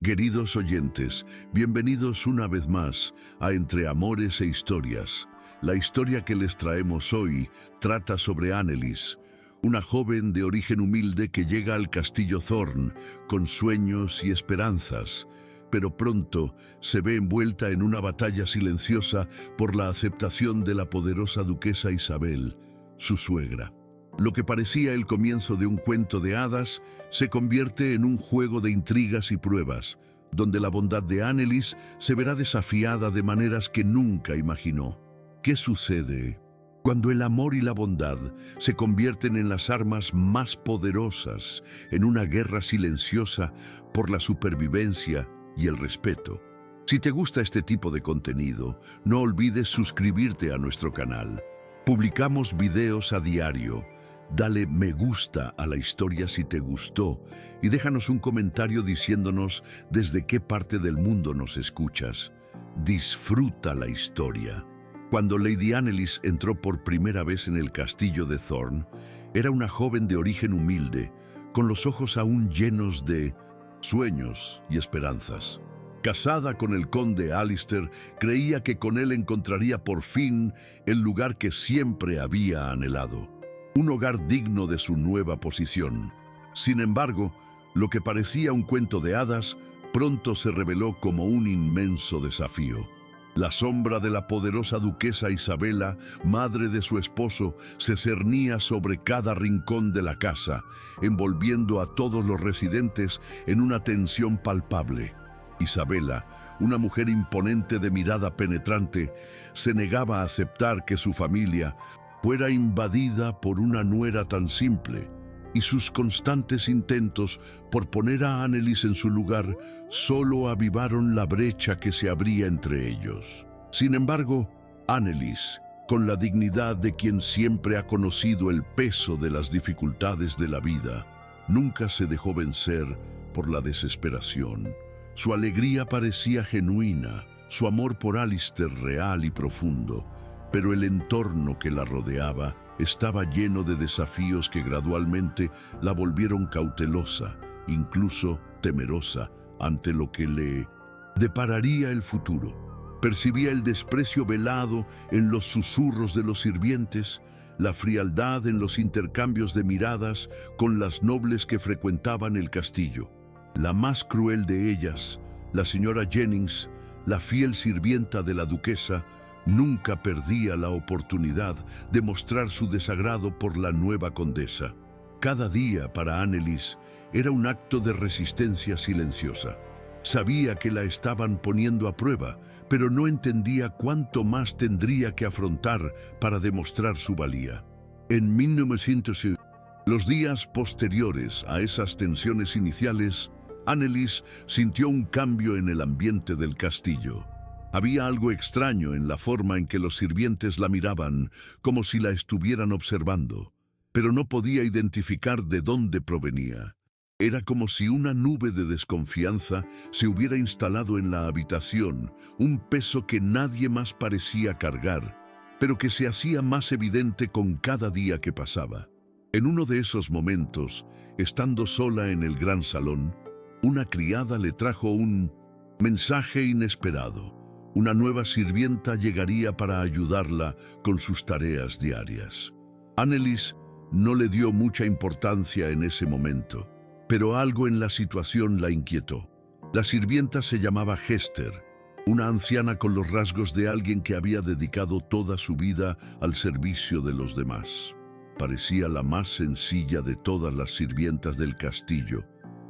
Queridos oyentes, bienvenidos una vez más a Entre Amores e Historias. La historia que les traemos hoy trata sobre Annelies, una joven de origen humilde que llega al castillo Thorn con sueños y esperanzas, pero pronto se ve envuelta en una batalla silenciosa por la aceptación de la poderosa duquesa Isabel, su suegra. Lo que parecía el comienzo de un cuento de hadas se convierte en un juego de intrigas y pruebas, donde la bondad de Annelies se verá desafiada de maneras que nunca imaginó. ¿Qué sucede cuando el amor y la bondad se convierten en las armas más poderosas en una guerra silenciosa por la supervivencia y el respeto? Si te gusta este tipo de contenido, no olvides suscribirte a nuestro canal. Publicamos videos a diario. Dale me gusta a la historia si te gustó y déjanos un comentario diciéndonos desde qué parte del mundo nos escuchas. Disfruta la historia. Cuando Lady Annelies entró por primera vez en el castillo de Thorn, era una joven de origen humilde, con los ojos aún llenos de sueños y esperanzas. Casada con el conde Alistair, creía que con él encontraría por fin el lugar que siempre había anhelado. Un hogar digno de su nueva posición. Sin embargo, lo que parecía un cuento de hadas pronto se reveló como un inmenso desafío. La sombra de la poderosa duquesa Isabela, madre de su esposo, se cernía sobre cada rincón de la casa, envolviendo a todos los residentes en una tensión palpable. Isabela, una mujer imponente de mirada penetrante, se negaba a aceptar que su familia fuera invadida por una nuera tan simple, y sus constantes intentos por poner a Annelies en su lugar solo avivaron la brecha que se abría entre ellos. Sin embargo, Annelies, con la dignidad de quien siempre ha conocido el peso de las dificultades de la vida, nunca se dejó vencer por la desesperación. Su alegría parecía genuina, su amor por Alistair real y profundo, pero el entorno que la rodeaba estaba lleno de desafíos que gradualmente la volvieron cautelosa, incluso temerosa, ante lo que le depararía el futuro. Percibía el desprecio velado en los susurros de los sirvientes, la frialdad en los intercambios de miradas con las nobles que frecuentaban el castillo. La más cruel de ellas, la señora Jennings, la fiel sirvienta de la duquesa, nunca perdía la oportunidad de mostrar su desagrado por la nueva condesa. Cada día para Annelies era un acto de resistencia silenciosa. Sabía que la estaban poniendo a prueba, pero no entendía cuánto más tendría que afrontar para demostrar su valía. En 1900, los días posteriores a esas tensiones iniciales, Annelies sintió un cambio en el ambiente del castillo. Había algo extraño en la forma en que los sirvientes la miraban, como si la estuvieran observando, pero no podía identificar de dónde provenía. Era como si una nube de desconfianza se hubiera instalado en la habitación, un peso que nadie más parecía cargar, pero que se hacía más evidente con cada día que pasaba. En uno de esos momentos, estando sola en el gran salón, una criada le trajo un mensaje inesperado. Una nueva sirvienta llegaría para ayudarla con sus tareas diarias. Annelies no le dio mucha importancia en ese momento, pero algo en la situación la inquietó. La sirvienta se llamaba Hester, una anciana con los rasgos de alguien que había dedicado toda su vida al servicio de los demás. Parecía la más sencilla de todas las sirvientas del castillo,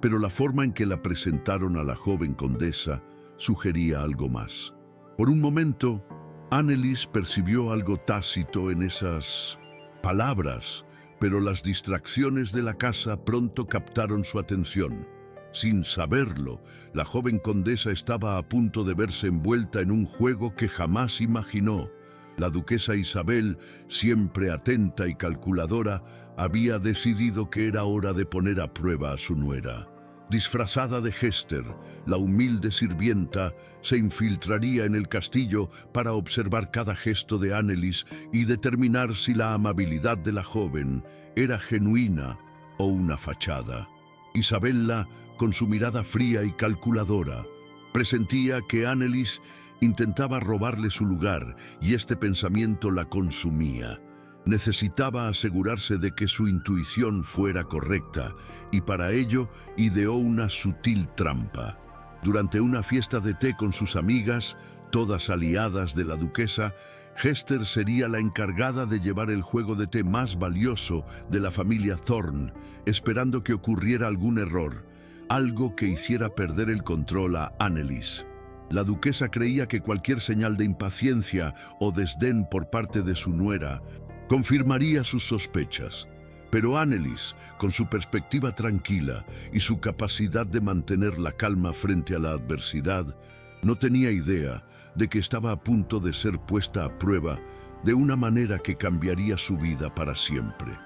pero la forma en que la presentaron a la joven condesa sugería algo más. Por un momento, Annelies percibió algo tácito en esas palabras, pero las distracciones de la casa pronto captaron su atención. Sin saberlo, la joven condesa estaba a punto de verse envuelta en un juego que jamás imaginó. La duquesa Isabel, siempre atenta y calculadora, había decidido que era hora de poner a prueba a su nuera. Disfrazada de Hester, la humilde sirvienta se infiltraría en el castillo para observar cada gesto de Annelies y determinar si la amabilidad de la joven era genuina o una fachada. Isabella con su mirada fría y calculadora. Presentía que Annelies intentaba robarle su lugar y este pensamiento la consumía. Necesitaba asegurarse de que su intuición fuera correcta y para ello ideó una sutil trampa. Durante una fiesta de té con sus amigas, todas aliadas de la duquesa, Hester sería la encargada de llevar el juego de té más valioso de la familia Thorne, esperando que ocurriera algún error, algo que hiciera perder el control a Annelies. La duquesa creía que cualquier señal de impaciencia o desdén por parte de su nuera confirmaría sus sospechas. Pero Annelies, con su perspectiva tranquila y su capacidad de mantener la calma frente a la adversidad, no tenía idea de que estaba a punto de ser puesta a prueba de una manera que cambiaría su vida para siempre.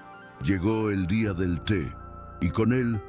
Llegó el día del té y con él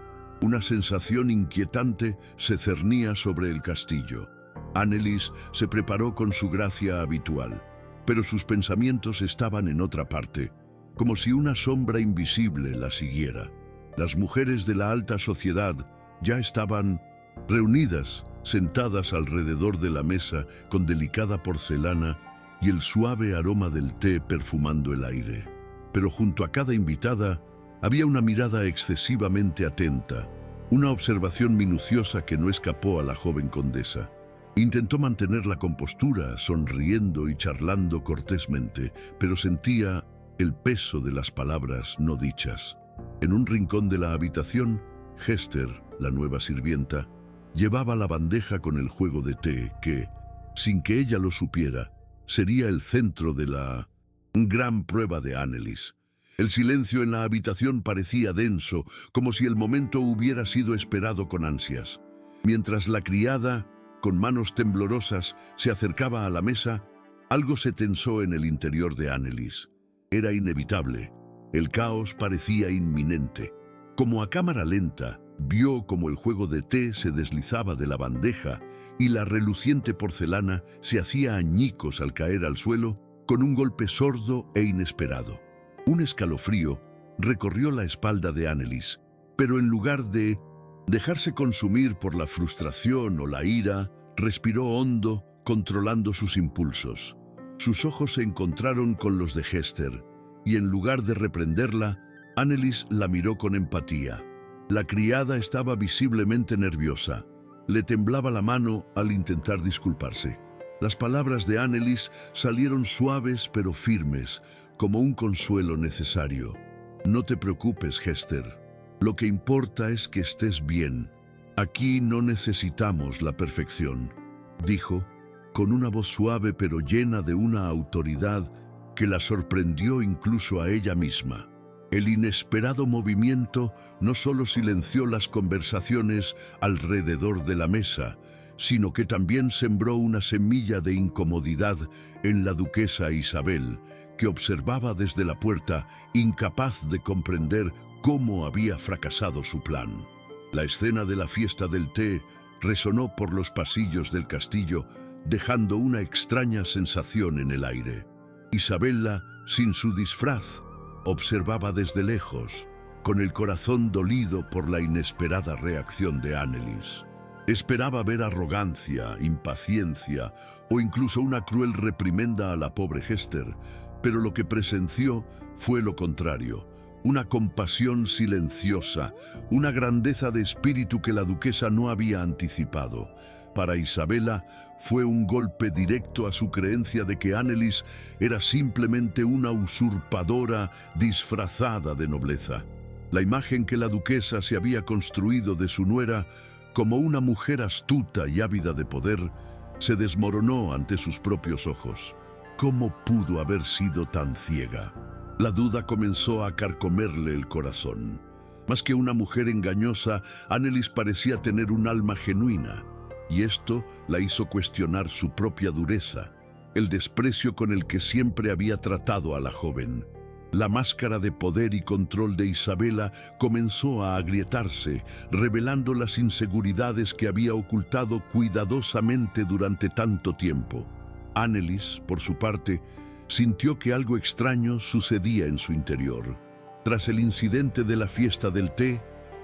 una sensación inquietante se cernía sobre el castillo. Annelies se preparó con su gracia habitual, pero sus pensamientos estaban en otra parte, como si una sombra invisible la siguiera. Las mujeres de la alta sociedad ya estaban reunidas, sentadas alrededor de la mesa con delicada porcelana y el suave aroma del té perfumando el aire. Pero junto a cada invitada había una mirada excesivamente atenta, una observación minuciosa que no escapó a la joven condesa. Intentó mantener la compostura, sonriendo y charlando cortésmente, pero sentía el peso de las palabras no dichas. En un rincón de la habitación, Hester, la nueva sirvienta, llevaba la bandeja con el juego de té que, sin que ella lo supiera, sería el centro de la gran prueba de Annelies. El silencio en la habitación parecía denso, como si el momento hubiera sido esperado con ansias. Mientras la criada, con manos temblorosas, se acercaba a la mesa, algo se tensó en el interior de Annelies. Era inevitable. El caos parecía inminente. Como a cámara lenta, vio como el juego de té se deslizaba de la bandeja y la reluciente porcelana se hacía añicos al caer al suelo con un golpe sordo e inesperado. Un escalofrío recorrió la espalda de Annelies, pero en lugar de dejarse consumir por la frustración o la ira, respiró hondo, controlando sus impulsos. Sus ojos se encontraron con los de Hester, y en lugar de reprenderla, Annelies la miró con empatía. La criada estaba visiblemente nerviosa. Le temblaba la mano al intentar disculparse. Las palabras de Annelies salieron suaves pero firmes, como un consuelo necesario. No te preocupes, Hester. Lo que importa es que estés bien. Aquí no necesitamos la perfección, dijo, con una voz suave pero llena de una autoridad que la sorprendió incluso a ella misma. El inesperado movimiento no solo silenció las conversaciones alrededor de la mesa, sino que también sembró una semilla de incomodidad en la duquesa Isabel, que observaba desde la puerta, incapaz de comprender cómo había fracasado su plan. La escena de la fiesta del té resonó por los pasillos del castillo, dejando una extraña sensación en el aire. Isabella, sin su disfraz, observaba desde lejos, con el corazón dolido por la inesperada reacción de Annelies. Esperaba ver arrogancia, impaciencia o incluso una cruel reprimenda a la pobre Hester, pero lo que presenció fue lo contrario. Una compasión silenciosa, una grandeza de espíritu que la duquesa no había anticipado. Para Isabella fue un golpe directo a su creencia de que Annelies era simplemente una usurpadora disfrazada de nobleza. La imagen que la duquesa se había construido de su nuera como una mujer astuta y ávida de poder se desmoronó ante sus propios ojos. ¿Cómo pudo haber sido tan ciega? La duda comenzó a carcomerle el corazón. Más que una mujer engañosa, Annelies parecía tener un alma genuina, y esto la hizo cuestionar su propia dureza, el desprecio con el que siempre había tratado a la joven. La máscara de poder y control de Isabella comenzó a agrietarse, revelando las inseguridades que había ocultado cuidadosamente durante tanto tiempo. Annelies, por su parte, sintió que algo extraño sucedía en su interior. Tras el incidente de la fiesta del té,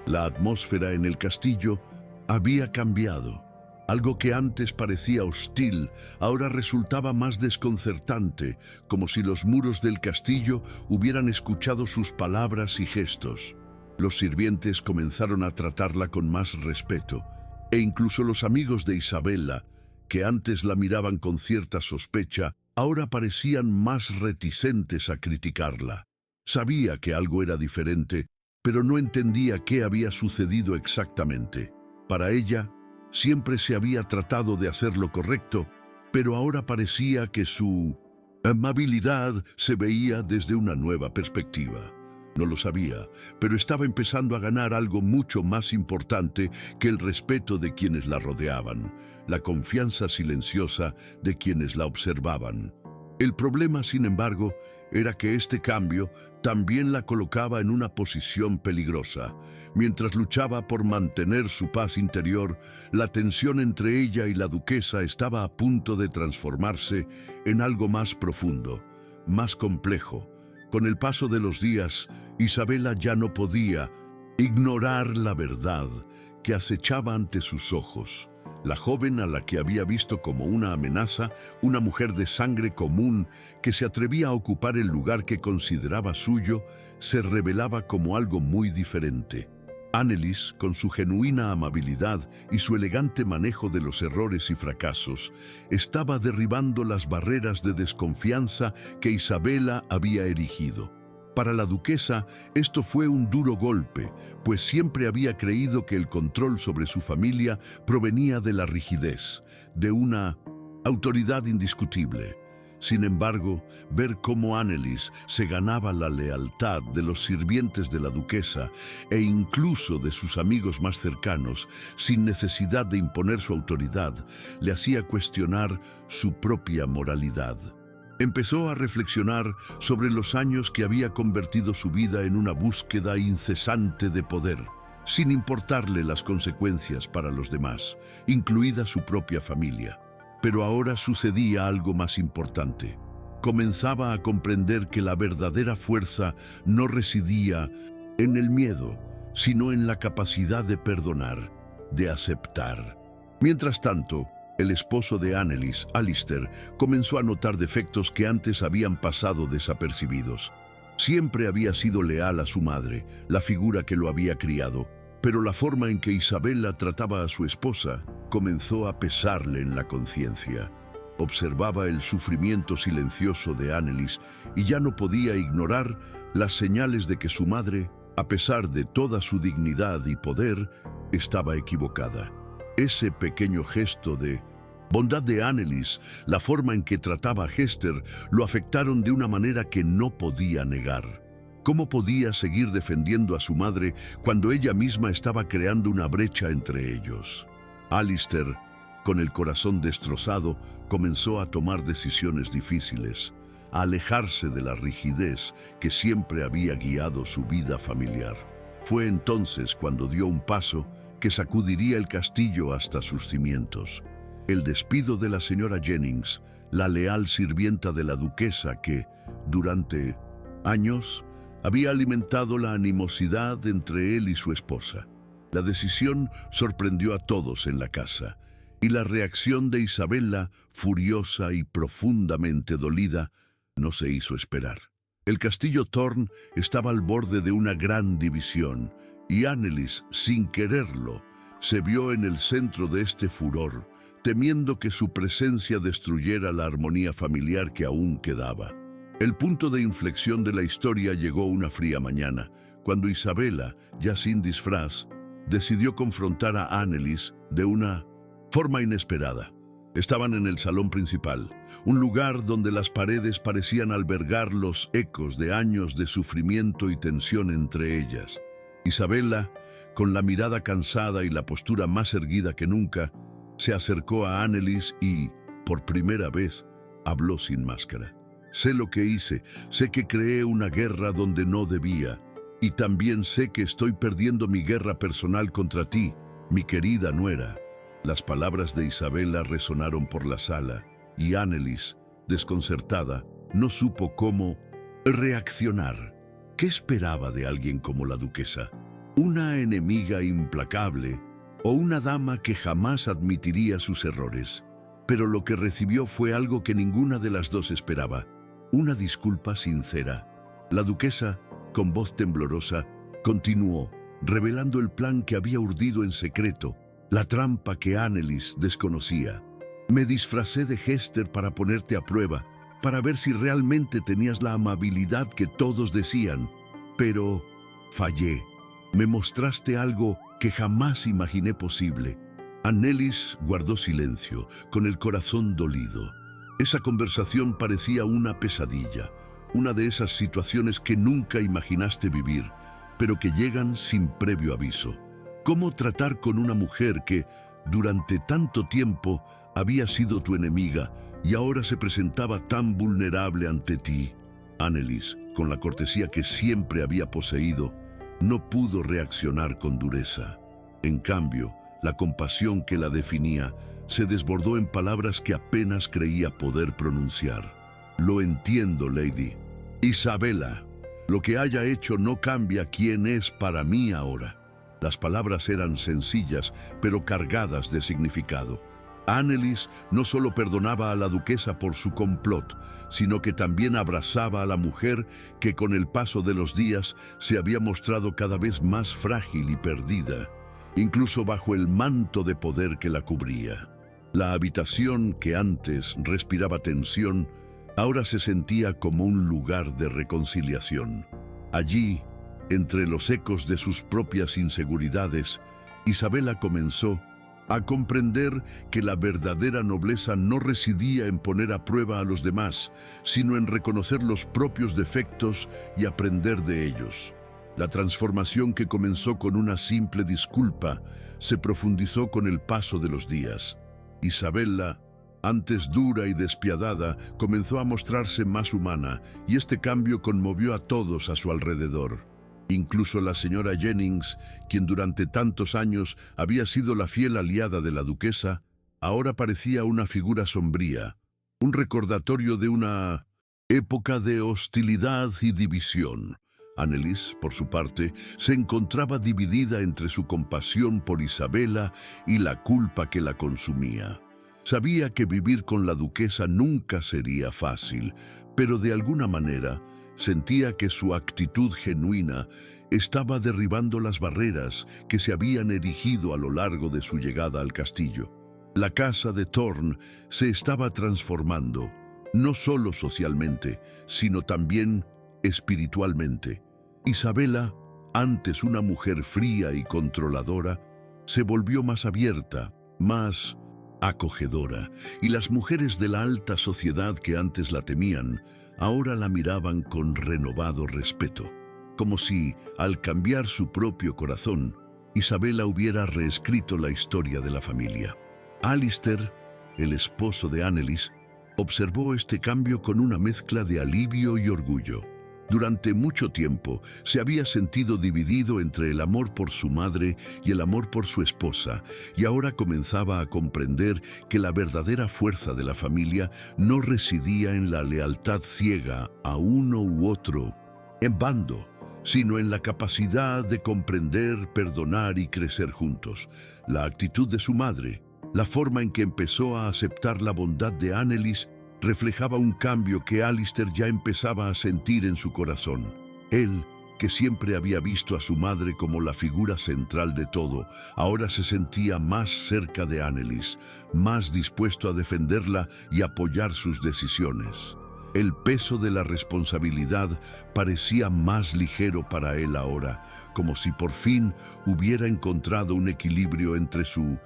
La atmósfera en el castillo había cambiado. Algo que antes parecía hostil, ahora resultaba más desconcertante, como si los muros del castillo hubieran escuchado sus palabras y gestos. Los sirvientes comenzaron a tratarla con más respeto, e incluso los amigos de Isabella, que antes la miraban con cierta sospecha, ahora parecían más reticentes a criticarla. Sabía que algo era diferente, pero no entendía qué había sucedido exactamente. Para ella, siempre se había tratado de hacer lo correcto, pero ahora parecía que su amabilidad se veía desde una nueva perspectiva. No lo sabía, pero estaba empezando a ganar algo mucho más importante que el respeto de quienes la rodeaban, la confianza silenciosa de quienes la observaban. El problema, sin embargo, era que este cambio también la colocaba en una posición peligrosa. Mientras luchaba por mantener su paz interior, la tensión entre ella y la duquesa estaba a punto de transformarse en algo más profundo, más complejo. Con el paso de los días, Isabella ya no podía ignorar la verdad que acechaba ante sus ojos. La joven a la que había visto como una amenaza, una mujer de sangre común que se atrevía a ocupar el lugar que consideraba suyo, se revelaba como algo muy diferente. Annelies, con su genuina amabilidad y su elegante manejo de los errores y fracasos, estaba derribando las barreras de desconfianza que Isabella había erigido. Para la duquesa, esto fue un duro golpe, pues siempre había creído que el control sobre su familia provenía de la rigidez, de una autoridad indiscutible. Sin embargo, ver cómo Annelies se ganaba la lealtad de los sirvientes de la duquesa e incluso de sus amigos más cercanos, sin necesidad de imponer su autoridad, le hacía cuestionar su propia moralidad. Empezó a reflexionar sobre los años que había convertido su vida en una búsqueda incesante de poder, sin importarle las consecuencias para los demás, incluida su propia familia. Pero ahora sucedía algo más importante. Comenzaba a comprender que la verdadera fuerza no residía en el miedo, sino en la capacidad de perdonar, de aceptar. Mientras tanto, el esposo de Annelies, Alistair, comenzó a notar defectos que antes habían pasado desapercibidos. Siempre había sido leal a su madre, la figura que lo había criado, pero la forma en que Isabella trataba a su esposa comenzó a pesarle en la conciencia. Observaba el sufrimiento silencioso de Annelies y ya no podía ignorar las señales de que su madre, a pesar de toda su dignidad y poder, estaba equivocada. Ese pequeño gesto de bondad de Annelies, la forma en que trataba a Hester, lo afectaron de una manera que no podía negar. ¿Cómo podía seguir defendiendo a su madre cuando ella misma estaba creando una brecha entre ellos? Alistair, con el corazón destrozado, comenzó a tomar decisiones difíciles, a alejarse de la rigidez que siempre había guiado su vida familiar. Fue entonces cuando dio un paso que sacudiría el castillo hasta sus cimientos. El despido de la señora Jennings, la leal sirvienta de la duquesa que, durante años, había alimentado la animosidad entre él y su esposa. La decisión sorprendió a todos en la casa, y la reacción de Isabella, furiosa y profundamente dolida, no se hizo esperar. El castillo Thorne estaba al borde de una gran división, y Annelies, sin quererlo, se vio en el centro de este furor, temiendo que su presencia destruyera la armonía familiar que aún quedaba. El punto de inflexión de la historia llegó una fría mañana, cuando Isabella, ya sin disfraz, decidió confrontar a Annelies de una forma inesperada. Estaban en el salón principal, un lugar donde las paredes parecían albergar los ecos de años de sufrimiento y tensión entre ellas. Isabella, con la mirada cansada y la postura más erguida que nunca, se acercó a Annelies y, por primera vez, habló sin máscara. Sé lo que hice, sé que creé una guerra donde no debía, y también sé que estoy perdiendo mi guerra personal contra ti, mi querida nuera. Las palabras de Isabella resonaron por la sala, y Annelies, desconcertada, no supo cómo reaccionar. ¿Qué esperaba de alguien como la duquesa? una enemiga implacable o una dama que jamás admitiría sus errores. Pero lo que recibió fue algo que ninguna de las dos esperaba, una disculpa sincera. La duquesa, con voz temblorosa, continuó, revelando el plan que había urdido en secreto, la trampa que Annelies desconocía. Me disfracé de Hester para ponerte a prueba, para ver si realmente tenías la amabilidad que todos decían, pero fallé. Me mostraste algo que jamás imaginé posible. Annelies guardó silencio, con el corazón dolido. Esa conversación parecía una pesadilla, una de esas situaciones que nunca imaginaste vivir, pero que llegan sin previo aviso. ¿Cómo tratar con una mujer que, durante tanto tiempo, había sido tu enemiga y ahora se presentaba tan vulnerable ante ti? Annelies, con la cortesía que siempre había poseído, no pudo reaccionar con dureza. En cambio, la compasión que la definía se desbordó en palabras que apenas creía poder pronunciar. Lo entiendo, Lady. Isabella, lo que haya hecho no cambia quién es para mí ahora. Las palabras eran sencillas, pero cargadas de significado. Annelies no solo perdonaba a la duquesa por su complot, sino que también abrazaba a la mujer que con el paso de los días se había mostrado cada vez más frágil y perdida, incluso bajo el manto de poder que la cubría. La habitación que antes respiraba tensión, ahora se sentía como un lugar de reconciliación. Allí, entre los ecos de sus propias inseguridades, Isabella comenzó a comprender que la verdadera nobleza no residía en poner a prueba a los demás, sino en reconocer los propios defectos y aprender de ellos. La transformación que comenzó con una simple disculpa se profundizó con el paso de los días. Isabella, antes dura y despiadada, comenzó a mostrarse más humana, y este cambio conmovió a todos a su alrededor. Incluso la señora Jennings, quien durante tantos años había sido la fiel aliada de la duquesa, ahora parecía una figura sombría, un recordatorio de una época de hostilidad y división. Annelies, por su parte, se encontraba dividida entre su compasión por Isabella y la culpa que la consumía. Sabía que vivir con la duquesa nunca sería fácil, pero de alguna manera sentía que su actitud genuina estaba derribando las barreras que se habían erigido a lo largo de su llegada al castillo. La casa de Thorne se estaba transformando, no solo socialmente, sino también espiritualmente. Isabella, antes una mujer fría y controladora, se volvió más abierta, más acogedora, y las mujeres de la alta sociedad que antes la temían, ahora la miraban con renovado respeto, como si, al cambiar su propio corazón, Isabella hubiera reescrito la historia de la familia. Alistair, el esposo de Annelies, observó este cambio con una mezcla de alivio y orgullo. Durante mucho tiempo se había sentido dividido entre el amor por su madre y el amor por su esposa, y ahora comenzaba a comprender que la verdadera fuerza de la familia no residía en la lealtad ciega a uno u otro en bando, sino en la capacidad de comprender, perdonar y crecer juntos. La actitud de su madre, la forma en que empezó a aceptar la bondad de Annelies, reflejaba un cambio que Alistair ya empezaba a sentir en su corazón. Él, que siempre había visto a su madre como la figura central de todo, ahora se sentía más cerca de Annelies, más dispuesto a defenderla y apoyar sus decisiones. El peso de la responsabilidad parecía más ligero para él ahora, como si por fin hubiera encontrado un equilibrio entre su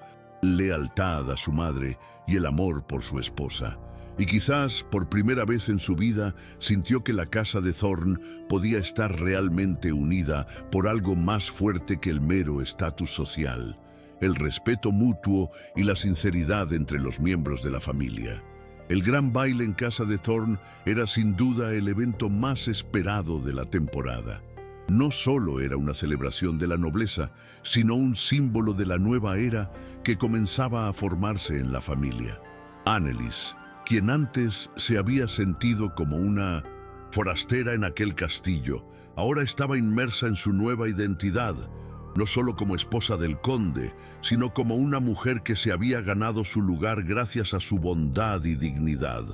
lealtad a su madre y el amor por su esposa. Y quizás, por primera vez en su vida, sintió que la casa de Thorne podía estar realmente unida por algo más fuerte que el mero estatus social, el respeto mutuo y la sinceridad entre los miembros de la familia. El gran baile en casa de Thorne era sin duda el evento más esperado de la temporada. No solo era una celebración de la nobleza, sino un símbolo de la nueva era que comenzaba a formarse en la familia. Annelies, quien antes se había sentido como una forastera en aquel castillo, ahora estaba inmersa en su nueva identidad, no solo como esposa del conde, sino como una mujer que se había ganado su lugar gracias a su bondad y dignidad.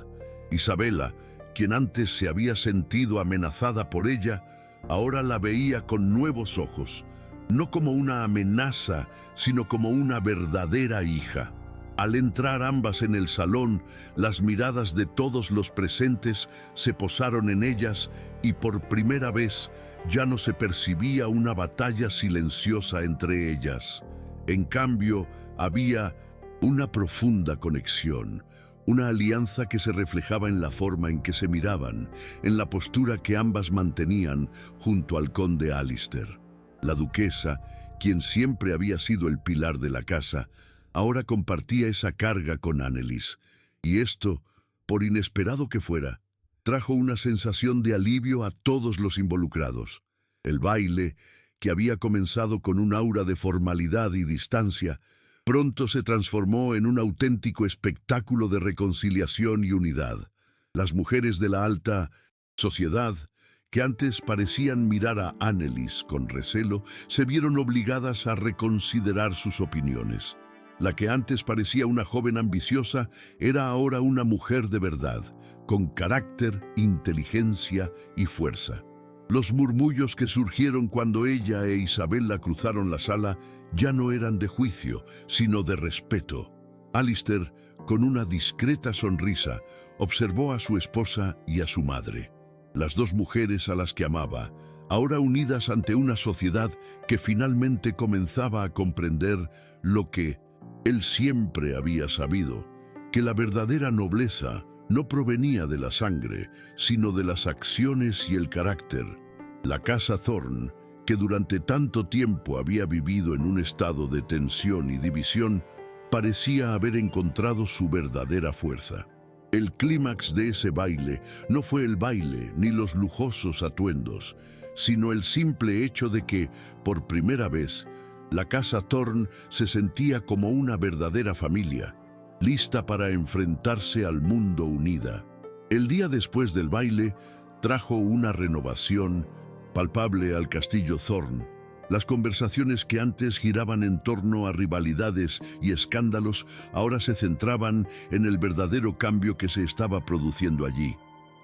Isabela, quien antes se había sentido amenazada por ella, ahora la veía con nuevos ojos, no como una amenaza, sino como una verdadera hija. Al entrar ambas en el salón, las miradas de todos los presentes se posaron en ellas y por primera vez ya no se percibía una batalla silenciosa entre ellas. En cambio, había una profunda conexión, una alianza que se reflejaba en la forma en que se miraban, en la postura que ambas mantenían junto al conde Alistair. La duquesa, quien siempre había sido el pilar de la casa, ahora compartía esa carga con Anneliese, y esto, por inesperado que fuera, trajo una sensación de alivio a todos los involucrados. El baile, que había comenzado con un aura de formalidad y distancia, pronto se transformó en un auténtico espectáculo de reconciliación y unidad. Las mujeres de la alta sociedad, que antes parecían mirar a Anneliese con recelo, se vieron obligadas a reconsiderar sus opiniones. La que antes parecía una joven ambiciosa era ahora una mujer de verdad, con carácter, inteligencia y fuerza. Los murmullos que surgieron cuando ella e Isabela cruzaron la sala ya no eran de juicio, sino de respeto. Alistair, con una discreta sonrisa, observó a su esposa y a su madre, las dos mujeres a las que amaba, ahora unidas ante una sociedad que finalmente comenzaba a comprender lo que él siempre había sabido, que la verdadera nobleza no provenía de la sangre, sino de las acciones y el carácter. La casa Thorne, que durante tanto tiempo había vivido en un estado de tensión y división, parecía haber encontrado su verdadera fuerza. El clímax de ese baile no fue el baile ni los lujosos atuendos, sino el simple hecho de que, por primera vez, la casa Thorne se sentía como una verdadera familia, lista para enfrentarse al mundo unida. El día después del baile trajo una renovación palpable al castillo Thorne. Las conversaciones que antes giraban en torno a rivalidades y escándalos ahora se centraban en el verdadero cambio que se estaba produciendo allí.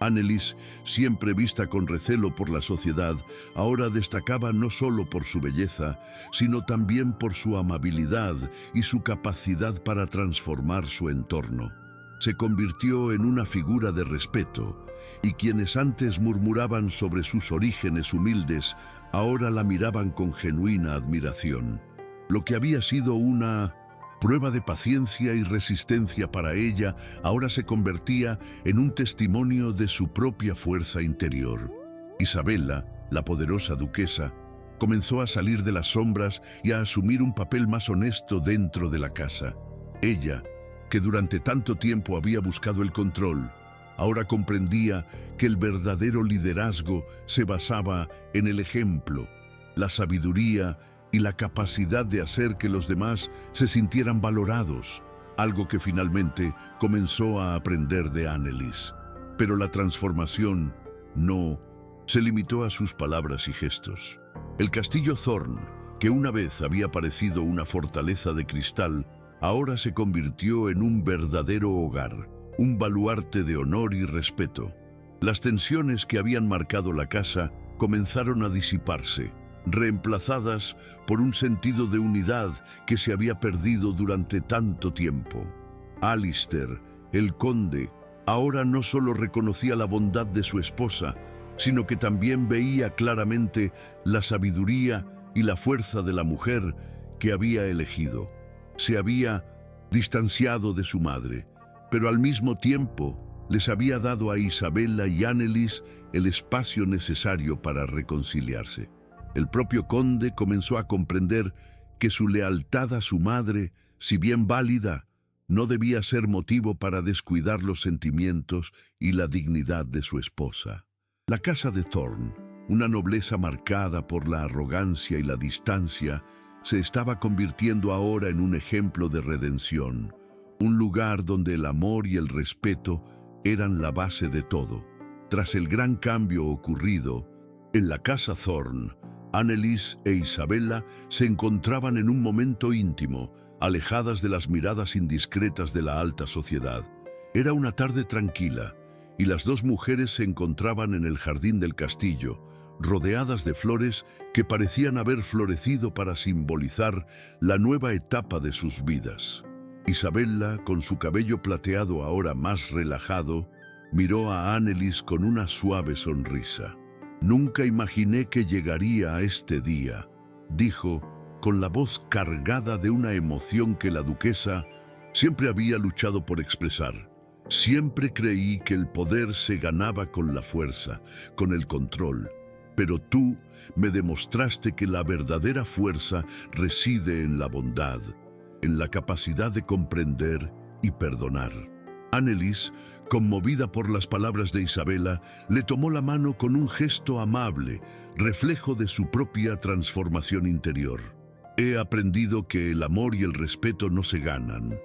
Anneliese, siempre vista con recelo por la sociedad, ahora destacaba no solo por su belleza, sino también por su amabilidad y su capacidad para transformar su entorno. Se convirtió en una figura de respeto, y quienes antes murmuraban sobre sus orígenes humildes, ahora la miraban con genuina admiración. Lo que había sido una prueba de paciencia y resistencia para ella, ahora se convertía en un testimonio de su propia fuerza interior. Isabela, la poderosa duquesa, comenzó a salir de las sombras y a asumir un papel más honesto dentro de la casa. Ella, que durante tanto tiempo había buscado el control, ahora comprendía que el verdadero liderazgo se basaba en el ejemplo, la sabiduría y la capacidad de hacer que los demás se sintieran valorados, algo que finalmente comenzó a aprender de Anneliese. Pero la transformación no se limitó a sus palabras y gestos. El castillo Thorne, que una vez había parecido una fortaleza de cristal, ahora se convirtió en un verdadero hogar, un baluarte de honor y respeto. Las tensiones que habían marcado la casa comenzaron a disiparse, reemplazadas por un sentido de unidad que se había perdido durante tanto tiempo. Alistair, el conde, ahora no solo reconocía la bondad de su esposa, sino que también veía claramente la sabiduría y la fuerza de la mujer que había elegido. Se había distanciado de su madre, pero al mismo tiempo les había dado a Isabela y Anneliese el espacio necesario para reconciliarse. El propio conde comenzó a comprender que su lealtad a su madre, si bien válida, no debía ser motivo para descuidar los sentimientos y la dignidad de su esposa. La casa de Thorne, una nobleza marcada por la arrogancia y la distancia, se estaba convirtiendo ahora en un ejemplo de redención, un lugar donde el amor y el respeto eran la base de todo. Tras el gran cambio ocurrido en la casa Thorne, Annelies e Isabella se encontraban en un momento íntimo, alejadas de las miradas indiscretas de la alta sociedad. Era una tarde tranquila, y las dos mujeres se encontraban en el jardín del castillo, rodeadas de flores que parecían haber florecido para simbolizar la nueva etapa de sus vidas. Isabella, con su cabello plateado ahora más relajado, miró a Annelies con una suave sonrisa. «Nunca imaginé que llegaría a este día», dijo, con la voz cargada de una emoción que la duquesa siempre había luchado por expresar. «Siempre creí que el poder se ganaba con la fuerza, con el control. Pero tú me demostraste que la verdadera fuerza reside en la bondad, en la capacidad de comprender y perdonar». Annelies, conmovida por las palabras de Isabella, le tomó la mano con un gesto amable, reflejo de su propia transformación interior. «He aprendido que el amor y el respeto no se ganan,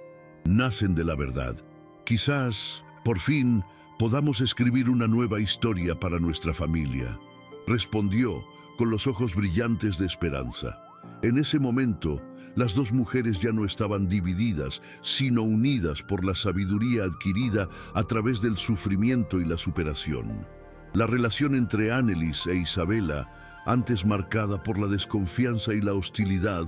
nacen de la verdad. Quizás, por fin, podamos escribir una nueva historia para nuestra familia», respondió, con los ojos brillantes de esperanza. En ese momento, las dos mujeres ya no estaban divididas, sino unidas por la sabiduría adquirida a través del sufrimiento y la superación. La relación entre Annelies e Isabella, antes marcada por la desconfianza y la hostilidad,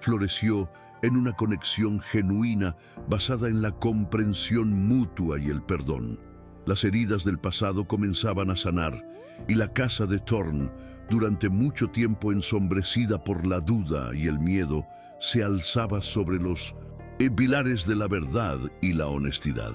floreció en una conexión genuina basada en la comprensión mutua y el perdón. Las heridas del pasado comenzaban a sanar, y la casa de Thorn, durante mucho tiempo ensombrecida por la duda y el miedo, se alzaba sobre los pilares de la verdad y la honestidad.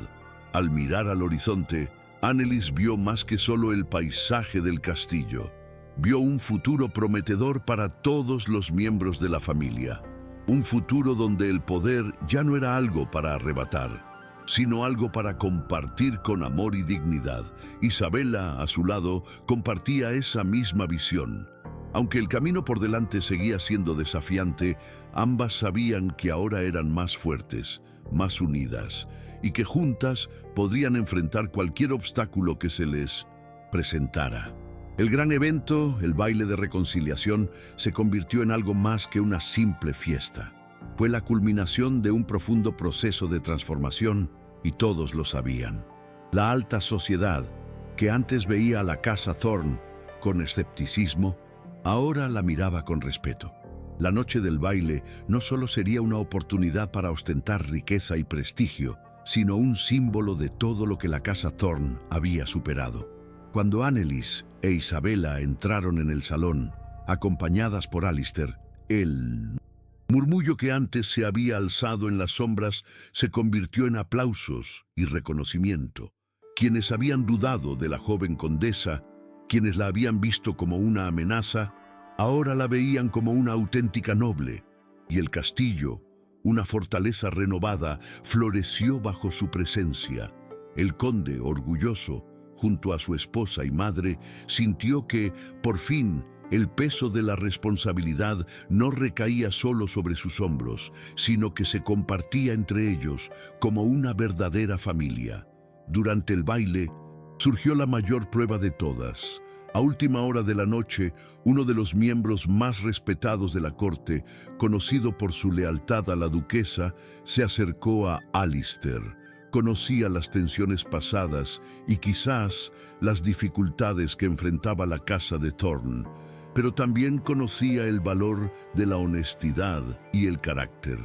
Al mirar al horizonte, Annelies vio más que solo el paisaje del castillo. Vio un futuro prometedor para todos los miembros de la familia. Un futuro donde el poder ya no era algo para arrebatar, sino algo para compartir con amor y dignidad. Isabella, a su lado, compartía esa misma visión. Aunque el camino por delante seguía siendo desafiante, ambas sabían que ahora eran más fuertes, más unidas, y que juntas podrían enfrentar cualquier obstáculo que se les presentara. El gran evento, el baile de reconciliación, se convirtió en algo más que una simple fiesta. Fue la culminación de un profundo proceso de transformación, y todos lo sabían. La alta sociedad, que antes veía a la casa Thorn con escepticismo, ahora la miraba con respeto. La noche del baile no solo sería una oportunidad para ostentar riqueza y prestigio, sino un símbolo de todo lo que la casa Thorn había superado. Cuando Annelies e Isabella entraron en el salón, acompañadas por Alistair, el murmullo que antes se había alzado en las sombras se convirtió en aplausos y reconocimiento. Quienes habían dudado de la joven condesa, quienes la habían visto como una amenaza, ahora la veían como una auténtica noble, y el castillo, una fortaleza renovada, floreció bajo su presencia. El conde, orgulloso, junto a su esposa y madre, sintió que, por fin, el peso de la responsabilidad no recaía solo sobre sus hombros, sino que se compartía entre ellos como una verdadera familia. Durante el baile, surgió la mayor prueba de todas. A última hora de la noche, uno de los miembros más respetados de la corte, conocido por su lealtad a la duquesa, se acercó a Alistair. Conocía las tensiones pasadas y quizás las dificultades que enfrentaba la casa de Thorn, pero también conocía el valor de la honestidad y el carácter.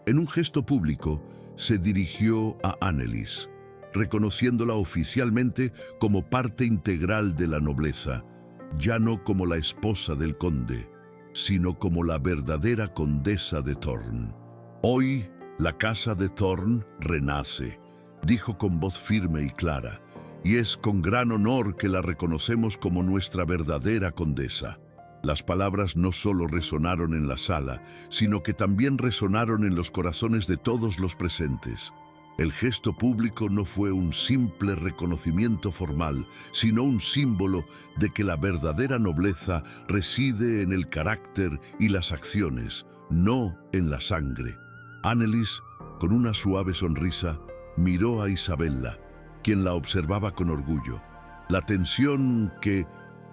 En un gesto público, se dirigió a Annelies, reconociéndola oficialmente como parte integral de la nobleza, ya no como la esposa del conde, sino como la verdadera condesa de Thorn. «Hoy, la casa de Thorn renace», dijo con voz firme y clara, «y es con gran honor que la reconocemos como nuestra verdadera condesa». Las palabras no solo resonaron en la sala, sino que también resonaron en los corazones de todos los presentes. El gesto público no fue un simple reconocimiento formal, sino un símbolo de que la verdadera nobleza reside en el carácter y las acciones, no en la sangre. Annelies, con una suave sonrisa, miró a Isabella, quien la observaba con orgullo. La tensión que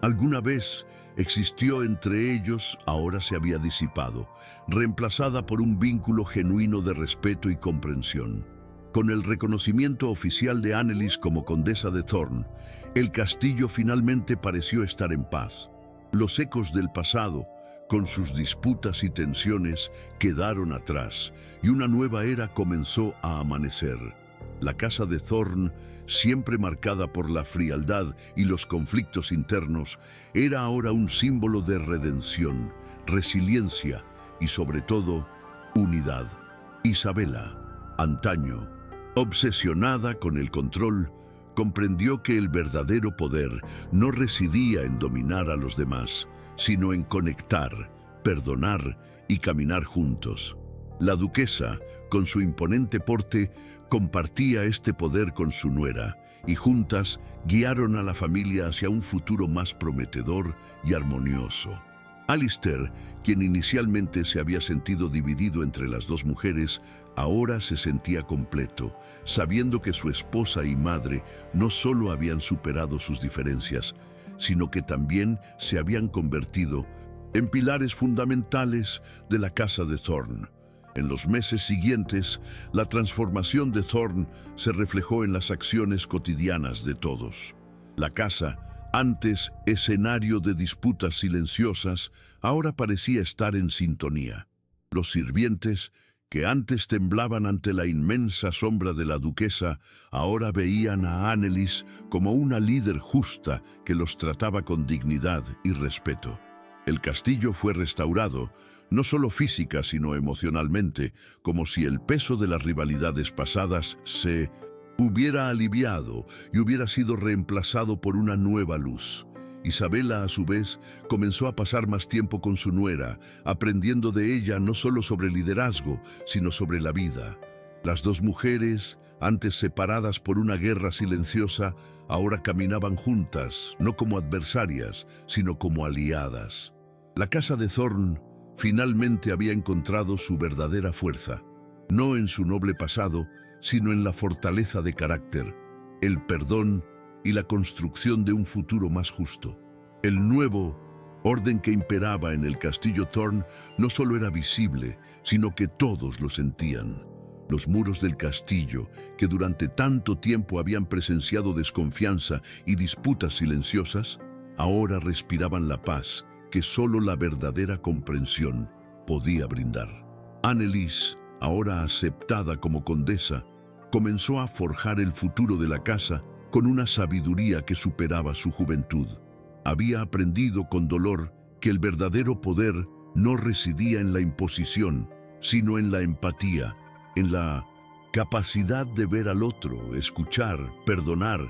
alguna vez existió entre ellos, ahora se había disipado, reemplazada por un vínculo genuino de respeto y comprensión. Con el reconocimiento oficial de Annelies como condesa de Thorn, el castillo finalmente pareció estar en paz. Los ecos del pasado, con sus disputas y tensiones, quedaron atrás y una nueva era comenzó a amanecer. La casa de Thorn, siempre marcada por la frialdad y los conflictos internos, era ahora un símbolo de redención, resiliencia y, sobre todo, unidad. Isabela, antaño obsesionada con el control, comprendió que el verdadero poder no residía en dominar a los demás, sino en conectar, perdonar y caminar juntos. La duquesa, con su imponente porte, compartía este poder con su nuera, y juntas guiaron a la familia hacia un futuro más prometedor y armonioso. Alistair, quien inicialmente se había sentido dividido entre las dos mujeres, ahora se sentía completo, sabiendo que su esposa y madre no solo habían superado sus diferencias, sino que también se habían convertido en pilares fundamentales de la casa de Thorn. En los meses siguientes, la transformación de Thorn se reflejó en las acciones cotidianas de todos. La casa, antes escenario de disputas silenciosas, ahora parecía estar en sintonía. Los sirvientes, que antes temblaban ante la inmensa sombra de la duquesa, ahora veían a Annelies como una líder justa que los trataba con dignidad y respeto. El castillo fue restaurado, no solo física sino emocionalmente, como si el peso de las rivalidades pasadas se hubiera aliviado y hubiera sido reemplazado por una nueva luz. Isabela, a su vez, comenzó a pasar más tiempo con su nuera, aprendiendo de ella no solo sobre liderazgo, sino sobre la vida. Las dos mujeres, antes separadas por una guerra silenciosa, ahora caminaban juntas, no como adversarias, sino como aliadas. La casa de Thorn finalmente había encontrado su verdadera fuerza, no en su noble pasado, sino en la fortaleza de carácter, el perdón y la construcción de un futuro más justo. El nuevo orden que imperaba en el castillo Thorn no solo era visible, sino que todos lo sentían. Los muros del castillo, que durante tanto tiempo habían presenciado desconfianza y disputas silenciosas, ahora respiraban la paz que solo la verdadera comprensión podía brindar. Annelies, ahora aceptada como condesa, comenzó a forjar el futuro de la casa con una sabiduría que superaba su juventud. Había aprendido con dolor que el verdadero poder no residía en la imposición, sino en la empatía, en la capacidad de ver al otro, escuchar, perdonar.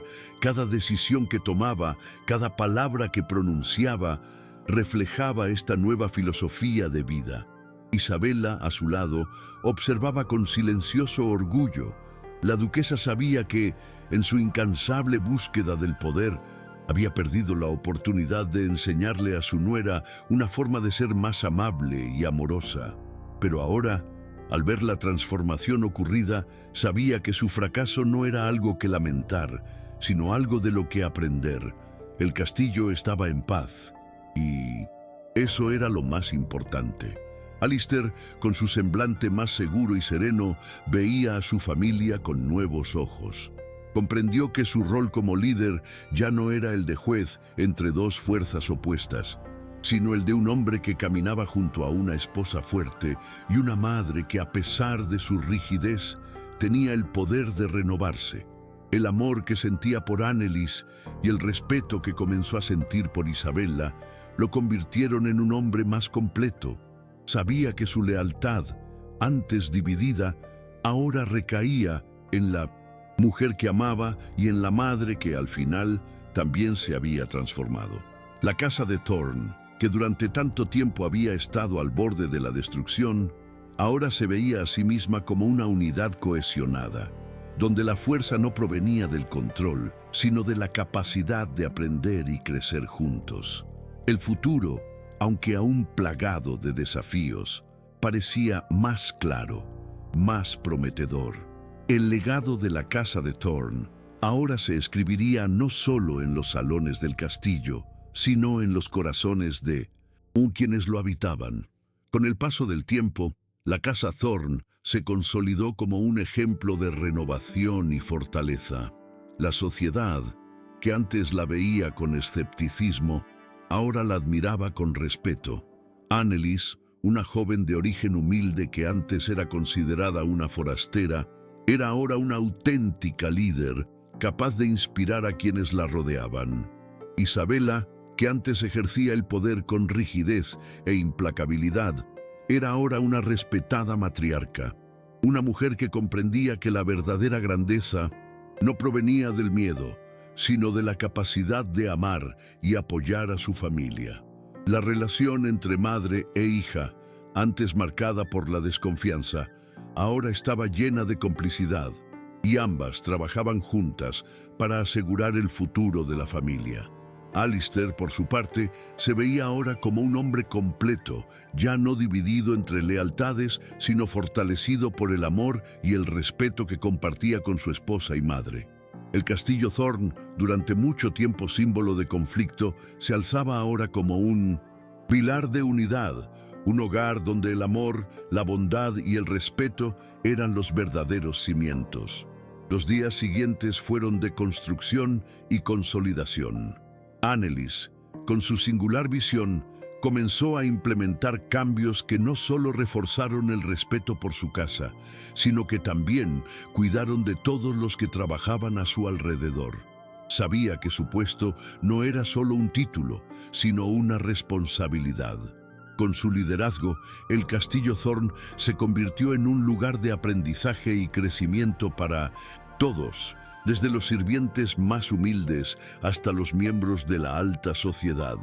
Cada decisión que tomaba, cada palabra que pronunciaba, reflejaba esta nueva filosofía de vida. Isabela, a su lado, observaba con silencioso orgullo. La duquesa sabía que, en su incansable búsqueda del poder, había perdido la oportunidad de enseñarle a su nuera una forma de ser más amable y amorosa. Pero ahora, al ver la transformación ocurrida, sabía que su fracaso no era algo que lamentar, sino algo de lo que aprender. El castillo estaba en paz, y eso era lo más importante. Alistair, con su semblante más seguro y sereno, veía a su familia con nuevos ojos. Comprendió que su rol como líder ya no era el de juez entre dos fuerzas opuestas, sino el de un hombre que caminaba junto a una esposa fuerte y una madre que, a pesar de su rigidez, tenía el poder de renovarse. El amor que sentía por Annelies y el respeto que comenzó a sentir por Isabela lo convirtieron en un hombre más completo. Sabía que su lealtad, antes dividida, ahora recaía en la mujer que amaba y en la madre que al final también se había transformado. La casa de Thorn, que durante tanto tiempo había estado al borde de la destrucción, ahora se veía a sí misma como una unidad cohesionada, donde la fuerza no provenía del control, sino de la capacidad de aprender y crecer juntos. El futuro, aunque aún plagado de desafíos, parecía más claro, más prometedor. El legado de la casa de Thorn ahora se escribiría no solo en los salones del castillo, sino en los corazones de quienes lo habitaban. Con el paso del tiempo, la casa Thorne se consolidó como un ejemplo de renovación y fortaleza. La sociedad, que antes la veía con escepticismo, ahora la admiraba con respeto. Annelies, una joven de origen humilde que antes era considerada una forastera, era ahora una auténtica líder, capaz de inspirar a quienes la rodeaban. Isabella, que antes ejercía el poder con rigidez e implacabilidad, era ahora una respetada matriarca, una mujer que comprendía que la verdadera grandeza no provenía del miedo, sino de la capacidad de amar y apoyar a su familia. La relación entre madre e hija, antes marcada por la desconfianza, ahora estaba llena de complicidad, y ambas trabajaban juntas para asegurar el futuro de la familia. Alistair, por su parte, se veía ahora como un hombre completo, ya no dividido entre lealtades, sino fortalecido por el amor y el respeto que compartía con su esposa y madre. El castillo Thorne, durante mucho tiempo símbolo de conflicto, se alzaba ahora como un pilar de unidad, un hogar donde el amor, la bondad y el respeto eran los verdaderos cimientos. Los días siguientes fueron de construcción y consolidación. Annelies, con su singular visión, comenzó a implementar cambios que no solo reforzaron el respeto por su casa, sino que también cuidaron de todos los que trabajaban a su alrededor. Sabía que su puesto no era solo un título, sino una responsabilidad. Con su liderazgo, el castillo Thorne se convirtió en un lugar de aprendizaje y crecimiento para todos, desde los sirvientes más humildes hasta los miembros de la alta sociedad.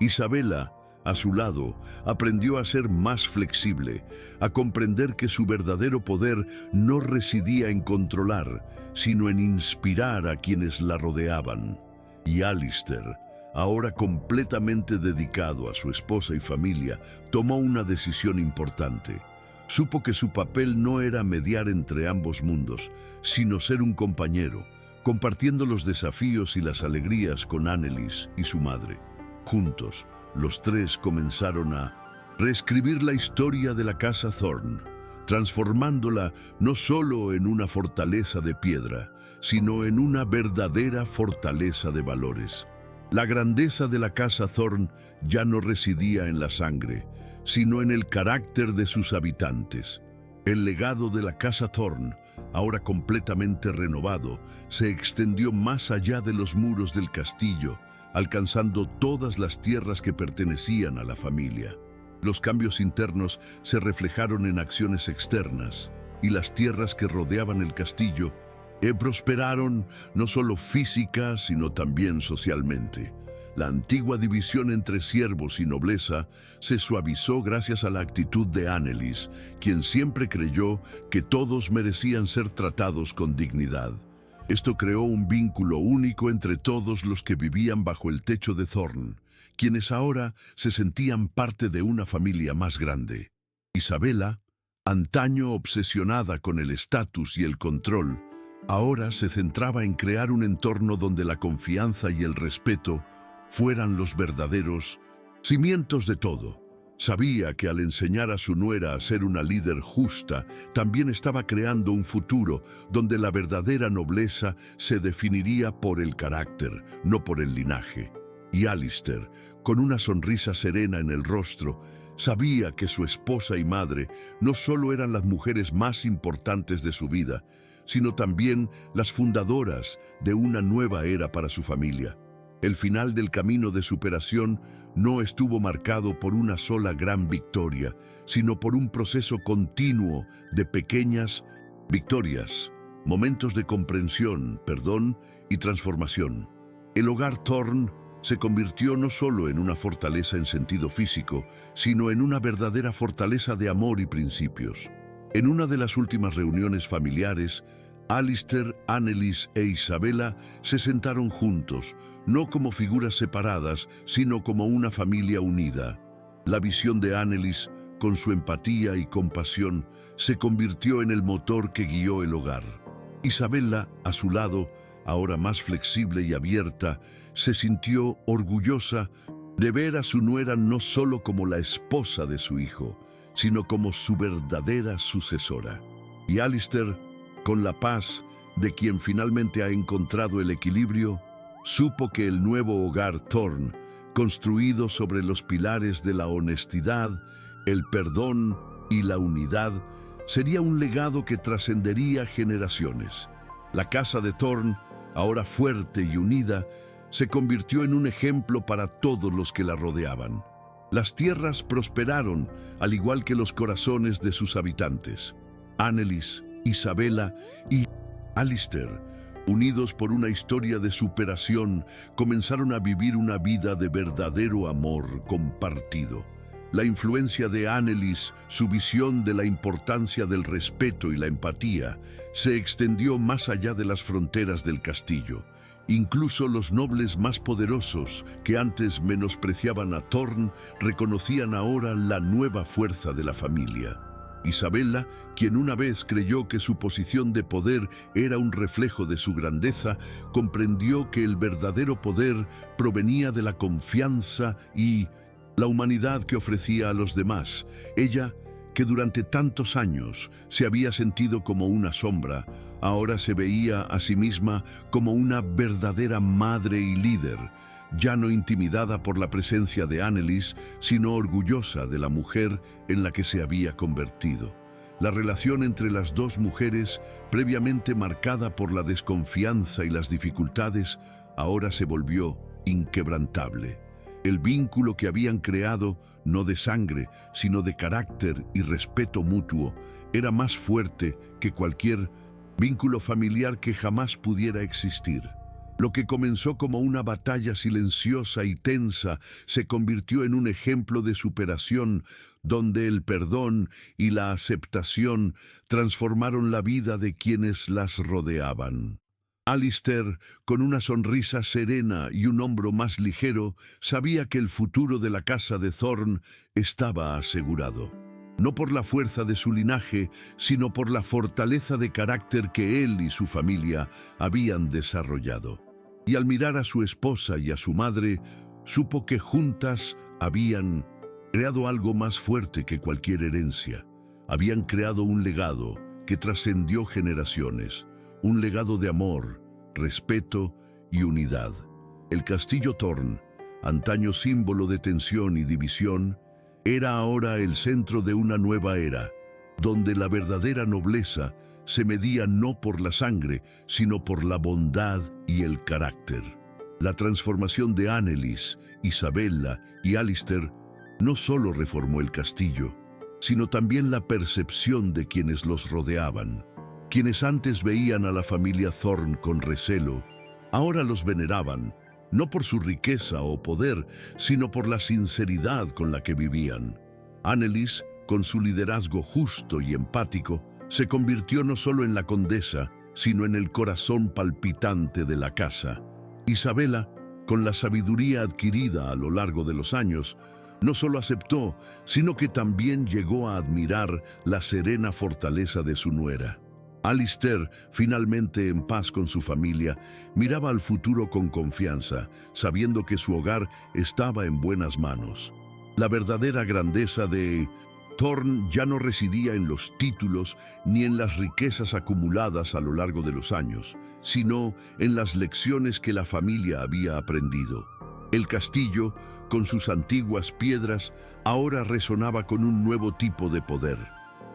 Isabella, a su lado, aprendió a ser más flexible, a comprender que su verdadero poder no residía en controlar, sino en inspirar a quienes la rodeaban. Y Alistair, ahora completamente dedicado a su esposa y familia, tomó una decisión importante. Supo que su papel no era mediar entre ambos mundos, sino ser un compañero, compartiendo los desafíos y las alegrías con Annelies y su madre. Juntos, los tres comenzaron a reescribir la historia de la casa Thorne, transformándola no solo en una fortaleza de piedra, sino en una verdadera fortaleza de valores. La grandeza de la casa Thorne ya no residía en la sangre, sino en el carácter de sus habitantes. El legado de la casa Thorne, ahora completamente renovado, se extendió más allá de los muros del castillo, alcanzando todas las tierras que pertenecían a la familia. Los cambios internos se reflejaron en acciones externas, y las tierras que rodeaban el castillo prosperaron no solo física, sino también socialmente. La antigua división entre siervos y nobleza se suavizó gracias a la actitud de Annelies, quien siempre creyó que todos merecían ser tratados con dignidad. Esto creó un vínculo único entre todos los que vivían bajo el techo de Thorne, quienes ahora se sentían parte de una familia más grande. Isabella, antaño obsesionada con el estatus y el control, ahora se centraba en crear un entorno donde la confianza y el respeto fueran los verdaderos cimientos de todo. Sabía que al enseñar a su nuera a ser una líder justa, también estaba creando un futuro donde la verdadera nobleza se definiría por el carácter, no por el linaje. Y Alistair, con una sonrisa serena en el rostro, sabía que su esposa y madre no solo eran las mujeres más importantes de su vida, sino también las fundadoras de una nueva era para su familia. El final del camino de superación no estuvo marcado por una sola gran victoria, sino por un proceso continuo de pequeñas victorias, momentos de comprensión, perdón y transformación. El hogar Thorne se convirtió no solo en una fortaleza en sentido físico, sino en una verdadera fortaleza de amor y principios. En una de las últimas reuniones familiares, Alistair, Annelies e Isabella se sentaron juntos, no como figuras separadas, sino como una familia unida. La visión de Annelies, con su empatía y compasión, se convirtió en el motor que guió el hogar. Isabella, a su lado, ahora más flexible y abierta, se sintió orgullosa de ver a su nuera no solo como la esposa de su hijo, sino como su verdadera sucesora. Y Alistair, con la paz de quien finalmente ha encontrado el equilibrio, supo que el nuevo hogar Thorne, construido sobre los pilares de la honestidad, el perdón y la unidad, sería un legado que trascendería generaciones. La casa de Thorne, ahora fuerte y unida, se convirtió en un ejemplo para todos los que la rodeaban. Las tierras prosperaron, al igual que los corazones de sus habitantes. Annelise, Isabella y Alistair, unidos por una historia de superación, comenzaron a vivir una vida de verdadero amor compartido. La influencia de Annelise, su visión de la importancia del respeto y la empatía, se extendió más allá de las fronteras del castillo. Incluso los nobles más poderosos, que antes menospreciaban a Thorne, reconocían ahora la nueva fuerza de la familia. Isabella, quien una vez creyó que su posición de poder era un reflejo de su grandeza, comprendió que el verdadero poder provenía de la confianza y la humanidad que ofrecía a los demás. Ella, que durante tantos años se había sentido como una sombra, ahora se veía a sí misma como una verdadera madre y líder, ya no intimidada por la presencia de Annelise, sino orgullosa de la mujer en la que se había convertido. La relación entre las dos mujeres, previamente marcada por la desconfianza y las dificultades, ahora se volvió inquebrantable. El vínculo que habían creado, no de sangre, sino de carácter y respeto mutuo, era más fuerte que cualquier vínculo familiar que jamás pudiera existir. Lo que comenzó como una batalla silenciosa y tensa se convirtió en un ejemplo de superación, donde el perdón y la aceptación transformaron la vida de quienes las rodeaban. Alistair, con una sonrisa serena y un hombro más ligero, sabía que el futuro de la casa de Thorne estaba asegurado. No por la fuerza de su linaje, sino por la fortaleza de carácter que él y su familia habían desarrollado. Y al mirar a su esposa y a su madre, supo que juntas habían creado algo más fuerte que cualquier herencia. Habían creado un legado que trascendió generaciones. Un legado de amor, respeto y unidad. El castillo Thorne, antaño símbolo de tensión y división, era ahora el centro de una nueva era, donde la verdadera nobleza se medía no por la sangre, sino por la bondad y el carácter. La transformación de Annelise, Isabella y Alistair no solo reformó el castillo, sino también la percepción de quienes los rodeaban. Quienes antes veían a la familia Thorne con recelo, ahora los veneraban, no por su riqueza o poder, sino por la sinceridad con la que vivían. Annelise, con su liderazgo justo y empático, se convirtió no solo en la condesa, sino en el corazón palpitante de la casa. Isabella, con la sabiduría adquirida a lo largo de los años, no solo aceptó, sino que también llegó a admirar la serena fortaleza de su nuera. Alistair, finalmente en paz con su familia, miraba al futuro con confianza, sabiendo que su hogar estaba en buenas manos. La verdadera grandeza de Thorne ya no residía en los títulos ni en las riquezas acumuladas a lo largo de los años, sino en las lecciones que la familia había aprendido. El castillo, con sus antiguas piedras, ahora resonaba con un nuevo tipo de poder: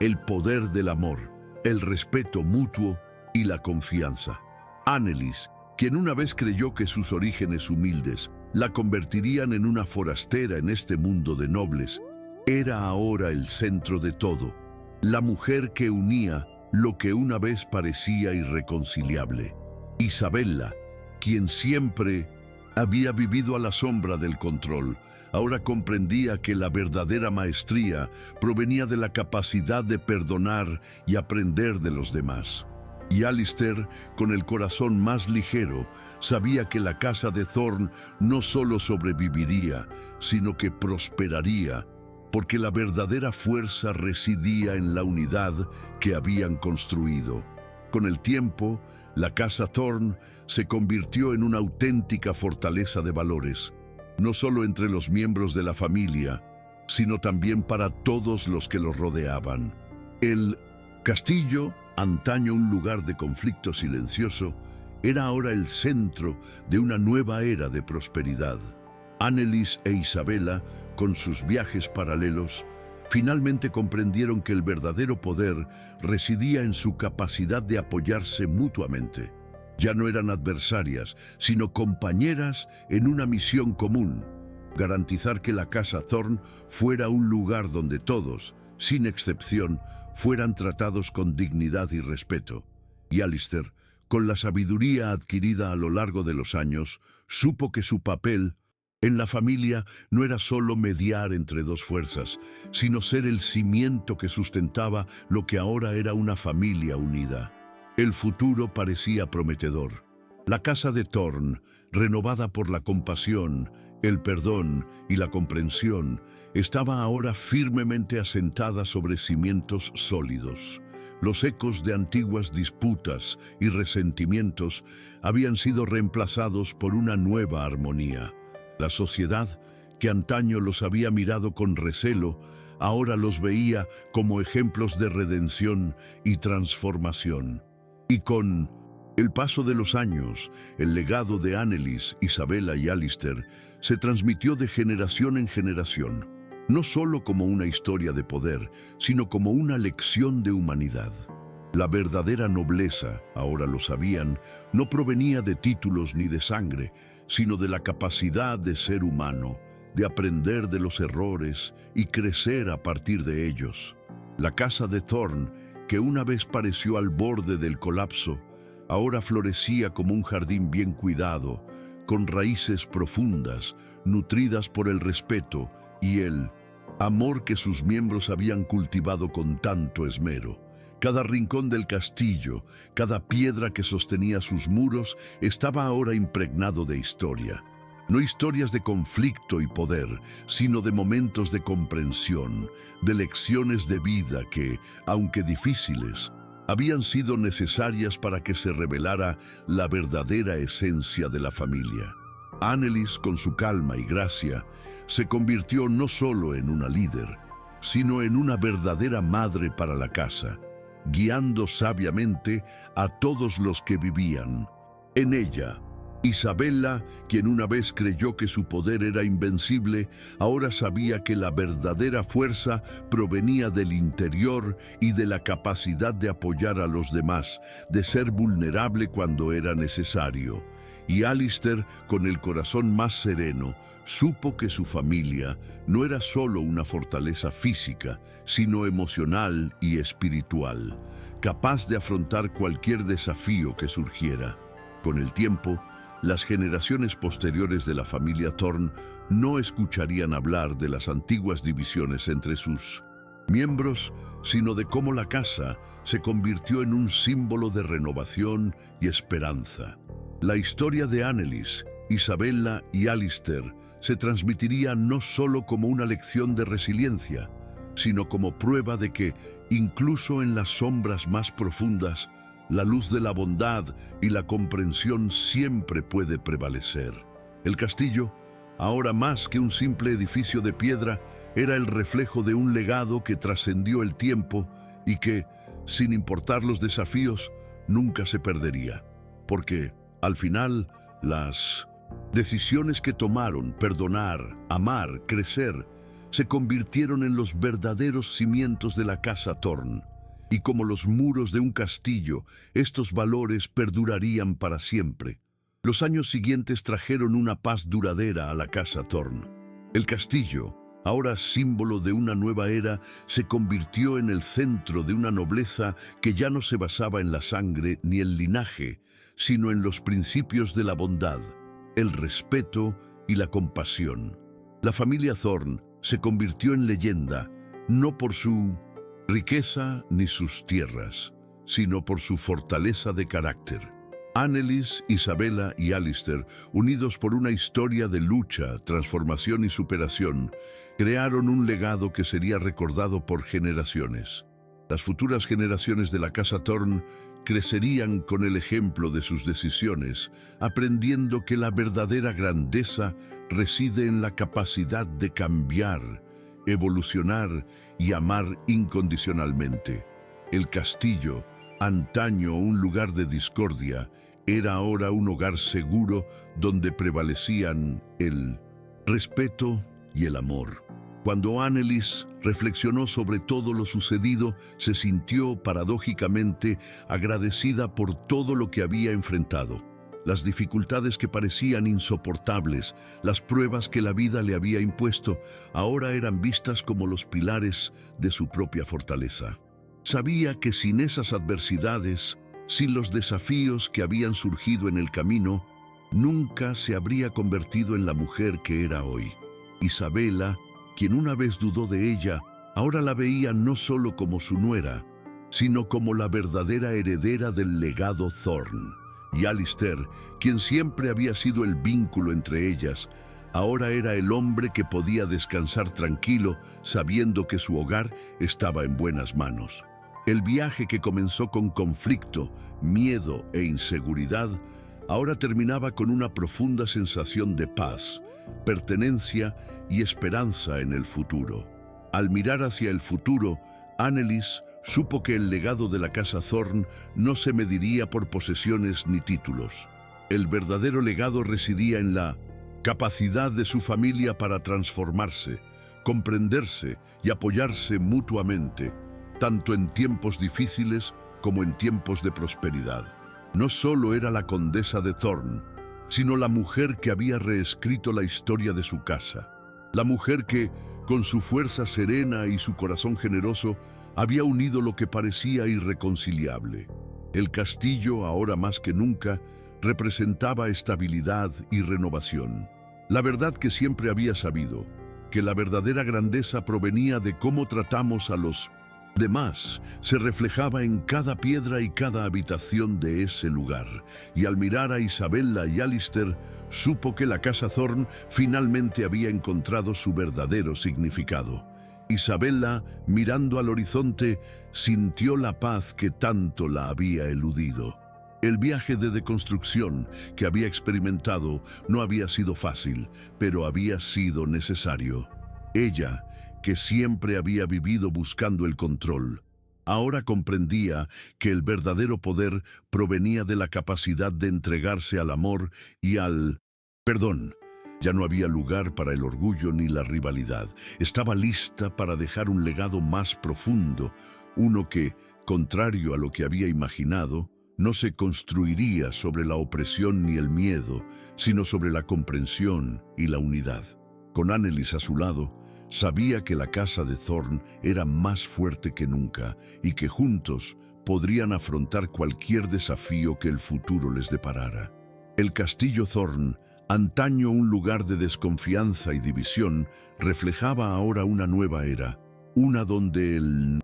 el poder del amor, el respeto mutuo y la confianza. Annelise, quien una vez creyó que sus orígenes humildes la convertirían en una forastera en este mundo de nobles, era ahora el centro de todo, la mujer que unía lo que una vez parecía irreconciliable. Isabella, quien siempre había vivido a la sombra del control, ahora comprendía que la verdadera maestría provenía de la capacidad de perdonar y aprender de los demás. Y Alistair, con el corazón más ligero, sabía que la casa de Thorne no solo sobreviviría, sino que prosperaría, porque la verdadera fuerza residía en la unidad que habían construido. Con el tiempo, La casa Thorne se convirtió en una auténtica fortaleza de valores, no solo entre los miembros de la familia, sino también para todos los que los rodeaban. El castillo, antaño un lugar de conflicto silencioso, era ahora el centro de una nueva era de prosperidad. Annelise e Isabella, con sus viajes paralelos, finalmente comprendieron que el verdadero poder residía en su capacidad de apoyarse mutuamente. Ya no eran adversarias, sino compañeras en una misión común: garantizar que la casa Thorne fuera un lugar donde todos, sin excepción, fueran tratados con dignidad y respeto. Y Alistair, con la sabiduría adquirida a lo largo de los años, supo que su papel en la familia no era solo mediar entre dos fuerzas, sino ser el cimiento que sustentaba lo que ahora era una familia unida. El futuro parecía prometedor. La casa de Thorne, renovada por la compasión, el perdón y la comprensión, estaba ahora firmemente asentada sobre cimientos sólidos. Los ecos de antiguas disputas y resentimientos habían sido reemplazados por una nueva armonía. La sociedad, que antaño los había mirado con recelo, ahora los veía como ejemplos de redención y transformación. Y con el paso de los años, el legado de Annelise, Isabella y Alistair se transmitió de generación en generación, no solo como una historia de poder, sino como una lección de humanidad. La verdadera nobleza, ahora lo sabían, no provenía de títulos ni de sangre, sino de la capacidad de ser humano, de aprender de los errores y crecer a partir de ellos. La casa de Thorne, que una vez pareció al borde del colapso, ahora florecía como un jardín bien cuidado, con raíces profundas, nutridas por el respeto y el amor que sus miembros habían cultivado con tanto esmero. Cada rincón del castillo, cada piedra que sostenía sus muros, estaba ahora impregnado de historia. No historias de conflicto y poder, sino de momentos de comprensión, de lecciones de vida que, aunque difíciles, habían sido necesarias para que se revelara la verdadera esencia de la familia. Annelise, con su calma y gracia, se convirtió no solo en una líder, sino en una verdadera madre para la casa, guiando sabiamente a todos los que vivían en ella. Isabella, quien una vez creyó que su poder era invencible, ahora sabía que la verdadera fuerza provenía del interior y de la capacidad de apoyar a los demás, de ser vulnerable cuando era necesario. Y Alistair, con el corazón más sereno, supo que su familia no era solo una fortaleza física, sino emocional y espiritual, capaz de afrontar cualquier desafío que surgiera. Con el tiempo, las generaciones posteriores de la familia Thorne no escucharían hablar de las antiguas divisiones entre sus miembros, sino de cómo la casa se convirtió en un símbolo de renovación y esperanza. La historia de Annelise, Isabella y Alistair se transmitiría no solo como una lección de resiliencia, sino como prueba de que, incluso en las sombras más profundas, la luz de la bondad y la comprensión siempre puede prevalecer. El castillo, ahora más que un simple edificio de piedra, era el reflejo de un legado que trascendió el tiempo y que, sin importar los desafíos, nunca se perdería. Porque, al final, las decisiones que tomaron, perdonar, amar, crecer, se convirtieron en los verdaderos cimientos de la casa Thorne. Y como los muros de un castillo, estos valores perdurarían para siempre. Los años siguientes trajeron una paz duradera a la casa Thorne. El castillo, ahora símbolo de una nueva era, se convirtió en el centro de una nobleza que ya no se basaba en la sangre ni el linaje, sino en los principios de la bondad, el respeto y la compasión. La familia Thorne se convirtió en leyenda, no por su riqueza ni sus tierras, sino por su fortaleza de carácter. Annelise, Isabella y Alistair, unidos por una historia de lucha, transformación y superación, crearon un legado que sería recordado por generaciones. Las futuras generaciones de la casa Thorne crecerían con el ejemplo de sus decisiones, aprendiendo que la verdadera grandeza reside en la capacidad de cambiar, evolucionar y amar incondicionalmente. El castillo, antaño un lugar de discordia, era ahora un hogar seguro donde prevalecían el respeto y el amor. Cuando Annelies reflexionó sobre todo lo sucedido, se sintió paradójicamente agradecida por todo lo que había enfrentado. Las dificultades que parecían insoportables, las pruebas que la vida le había impuesto, ahora eran vistas como los pilares de su propia fortaleza. Sabía que sin esas adversidades, sin los desafíos que habían surgido en el camino, nunca se habría convertido en la mujer que era hoy. Isabella, quien una vez dudó de ella, ahora la veía no solo como su nuera, sino como la verdadera heredera del legado Thorne. Y Alistair, quien siempre había sido el vínculo entre ellas, ahora era el hombre que podía descansar tranquilo sabiendo que su hogar estaba en buenas manos. El viaje que comenzó con conflicto, miedo e inseguridad, ahora terminaba con una profunda sensación de paz, pertenencia y esperanza en el futuro. Al mirar hacia el futuro, Annelies supo que el legado de la casa Thorne no se mediría por posesiones ni títulos. El verdadero legado residía en la capacidad de su familia para transformarse, comprenderse y apoyarse mutuamente, tanto en tiempos difíciles como en tiempos de prosperidad. No solo era la condesa de Thorne, sino la mujer que había reescrito la historia de su casa. La mujer que, con su fuerza serena y su corazón generoso, había unido lo que parecía irreconciliable. El castillo, ahora más que nunca, representaba estabilidad y renovación. La verdad que siempre había sabido, que la verdadera grandeza provenía de cómo tratamos a los demás, se reflejaba en cada piedra y cada habitación de ese lugar. Y al mirar a Isabella y Alistair, supo que la casa Thorne finalmente había encontrado su verdadero significado. Isabella, mirando al horizonte, sintió la paz que tanto la había eludido. El viaje de deconstrucción que había experimentado no había sido fácil, pero había sido necesario. Ella, que siempre había vivido buscando el control, ahora comprendía que el verdadero poder provenía de la capacidad de entregarse al amor y al perdón. Ya no había lugar para el orgullo ni la rivalidad. Estaba lista para dejar un legado más profundo, uno que, contrario a lo que había imaginado, no se construiría sobre la opresión ni el miedo, sino sobre la comprensión y la unidad. Con Annelies a su lado, sabía que la casa de Thorne era más fuerte que nunca y que juntos podrían afrontar cualquier desafío que el futuro les deparara. El castillo Thorne, antaño un lugar de desconfianza y división, reflejaba ahora una nueva era, una donde el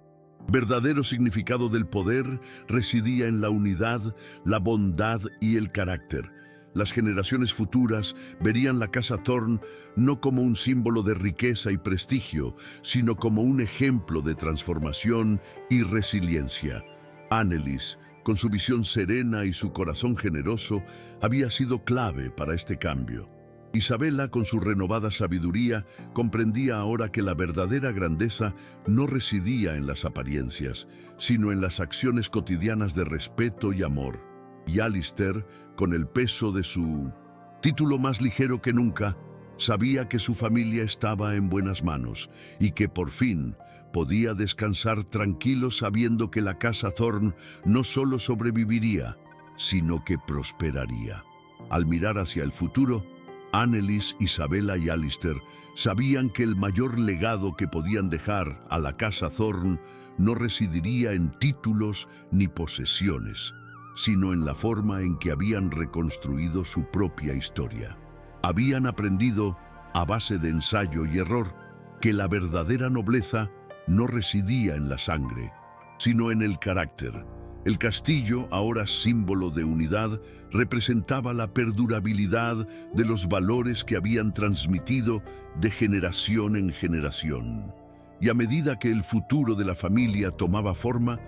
verdadero significado del poder residía en la unidad, la bondad y el carácter. Las generaciones futuras verían la casa Thorne no como un símbolo de riqueza y prestigio, sino como un ejemplo de transformación y resiliencia. Annelies, con su visión serena y su corazón generoso, había sido clave para este cambio. Isabella, con su renovada sabiduría, comprendía ahora que la verdadera grandeza no residía en las apariencias, sino en las acciones cotidianas de respeto y amor. Y Alistair, con el peso de su título más ligero que nunca, sabía que su familia estaba en buenas manos y que por fin podía descansar tranquilo sabiendo que la casa Thorne no solo sobreviviría, sino que prosperaría. Al mirar hacia el futuro, Annelies, Isabella y Alistair sabían que el mayor legado que podían dejar a la casa Thorne no residiría en títulos ni posesiones, sino en la forma en que habían reconstruido su propia historia. Habían aprendido, a base de ensayo y error, que la verdadera nobleza no residía en la sangre, sino en el carácter. El castillo, ahora símbolo de unidad, representaba la perdurabilidad de los valores que habían transmitido de generación en generación. Y a medida que el futuro de la familia tomaba forma,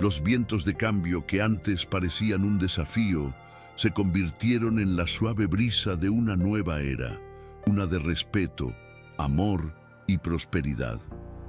Los vientos de cambio que antes parecían un desafío se convirtieron en la suave brisa de una nueva era, una de respeto, amor y prosperidad.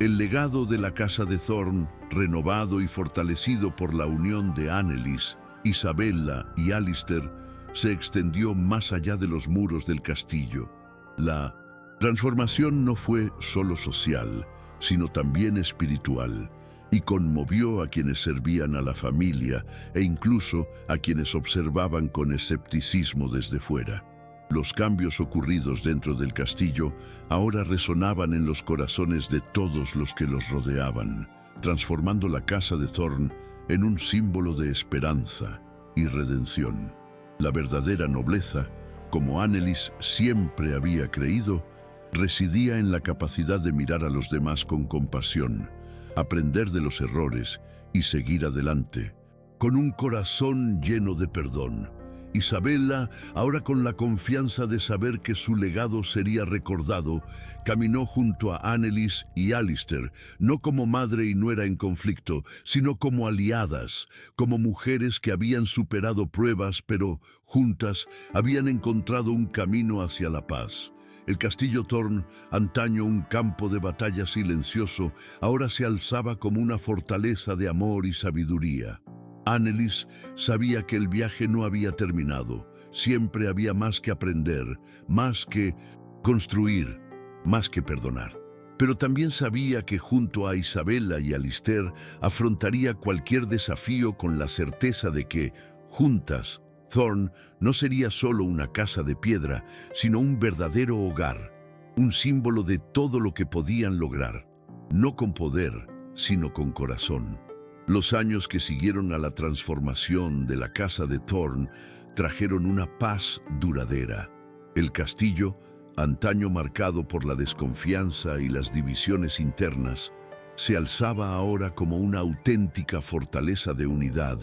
El legado de la casa de Thorne, renovado y fortalecido por la unión de Annelise, Isabella y Alistair, se extendió más allá de los muros del castillo. La transformación no fue solo social, sino también espiritual, y conmovió a quienes servían a la familia e incluso a quienes observaban con escepticismo desde fuera. Los cambios ocurridos dentro del castillo ahora resonaban en los corazones de todos los que los rodeaban, transformando la casa de Thorne en un símbolo de esperanza y redención. La verdadera nobleza, como Annelise siempre había creído, residía en la capacidad de mirar a los demás con compasión, aprender de los errores y seguir adelante, con un corazón lleno de perdón. Isabella, ahora con la confianza de saber que su legado sería recordado, caminó junto a Annelise y Alistair, no como madre y nuera en conflicto, sino como aliadas, como mujeres que habían superado pruebas, pero juntas habían encontrado un camino hacia la paz. El castillo Thorne, antaño un campo de batalla silencioso, ahora se alzaba como una fortaleza de amor y sabiduría. Annelise sabía que el viaje no había terminado. Siempre había más que aprender, más que construir, más que perdonar. Pero también sabía que junto a Isabella y Alistair afrontaría cualquier desafío con la certeza de que, juntas, Thorne no sería solo una casa de piedra, sino un verdadero hogar, un símbolo de todo lo que podían lograr, no con poder, sino con corazón. Los años que siguieron a la transformación de la casa de Thorne trajeron una paz duradera. El castillo, antaño marcado por la desconfianza y las divisiones internas, se alzaba ahora como una auténtica fortaleza de unidad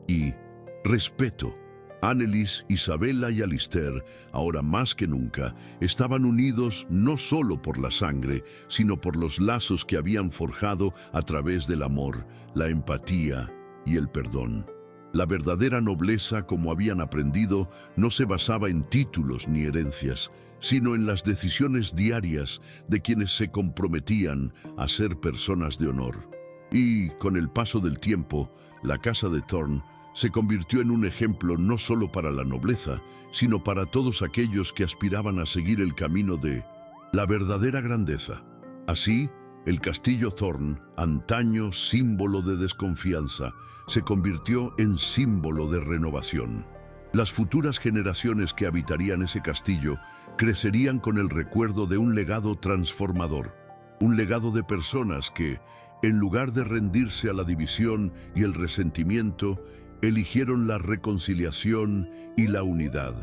y respeto. Annelise, Isabella y Alistair, ahora más que nunca, estaban unidos no solo por la sangre, sino por los lazos que habían forjado a través del amor, la empatía y el perdón. La verdadera nobleza, como habían aprendido, no se basaba en títulos ni herencias, sino en las decisiones diarias de quienes se comprometían a ser personas de honor. Y, con el paso del tiempo, la casa de Thorne se convirtió en un ejemplo no solo para la nobleza, sino para todos aquellos que aspiraban a seguir el camino de la verdadera grandeza. Así, el castillo Thorne, antaño símbolo de desconfianza, se convirtió en símbolo de renovación. Las futuras generaciones que habitarían ese castillo crecerían con el recuerdo de un legado transformador, un legado de personas que, en lugar de rendirse a la división y el resentimiento, eligieron la reconciliación y la unidad.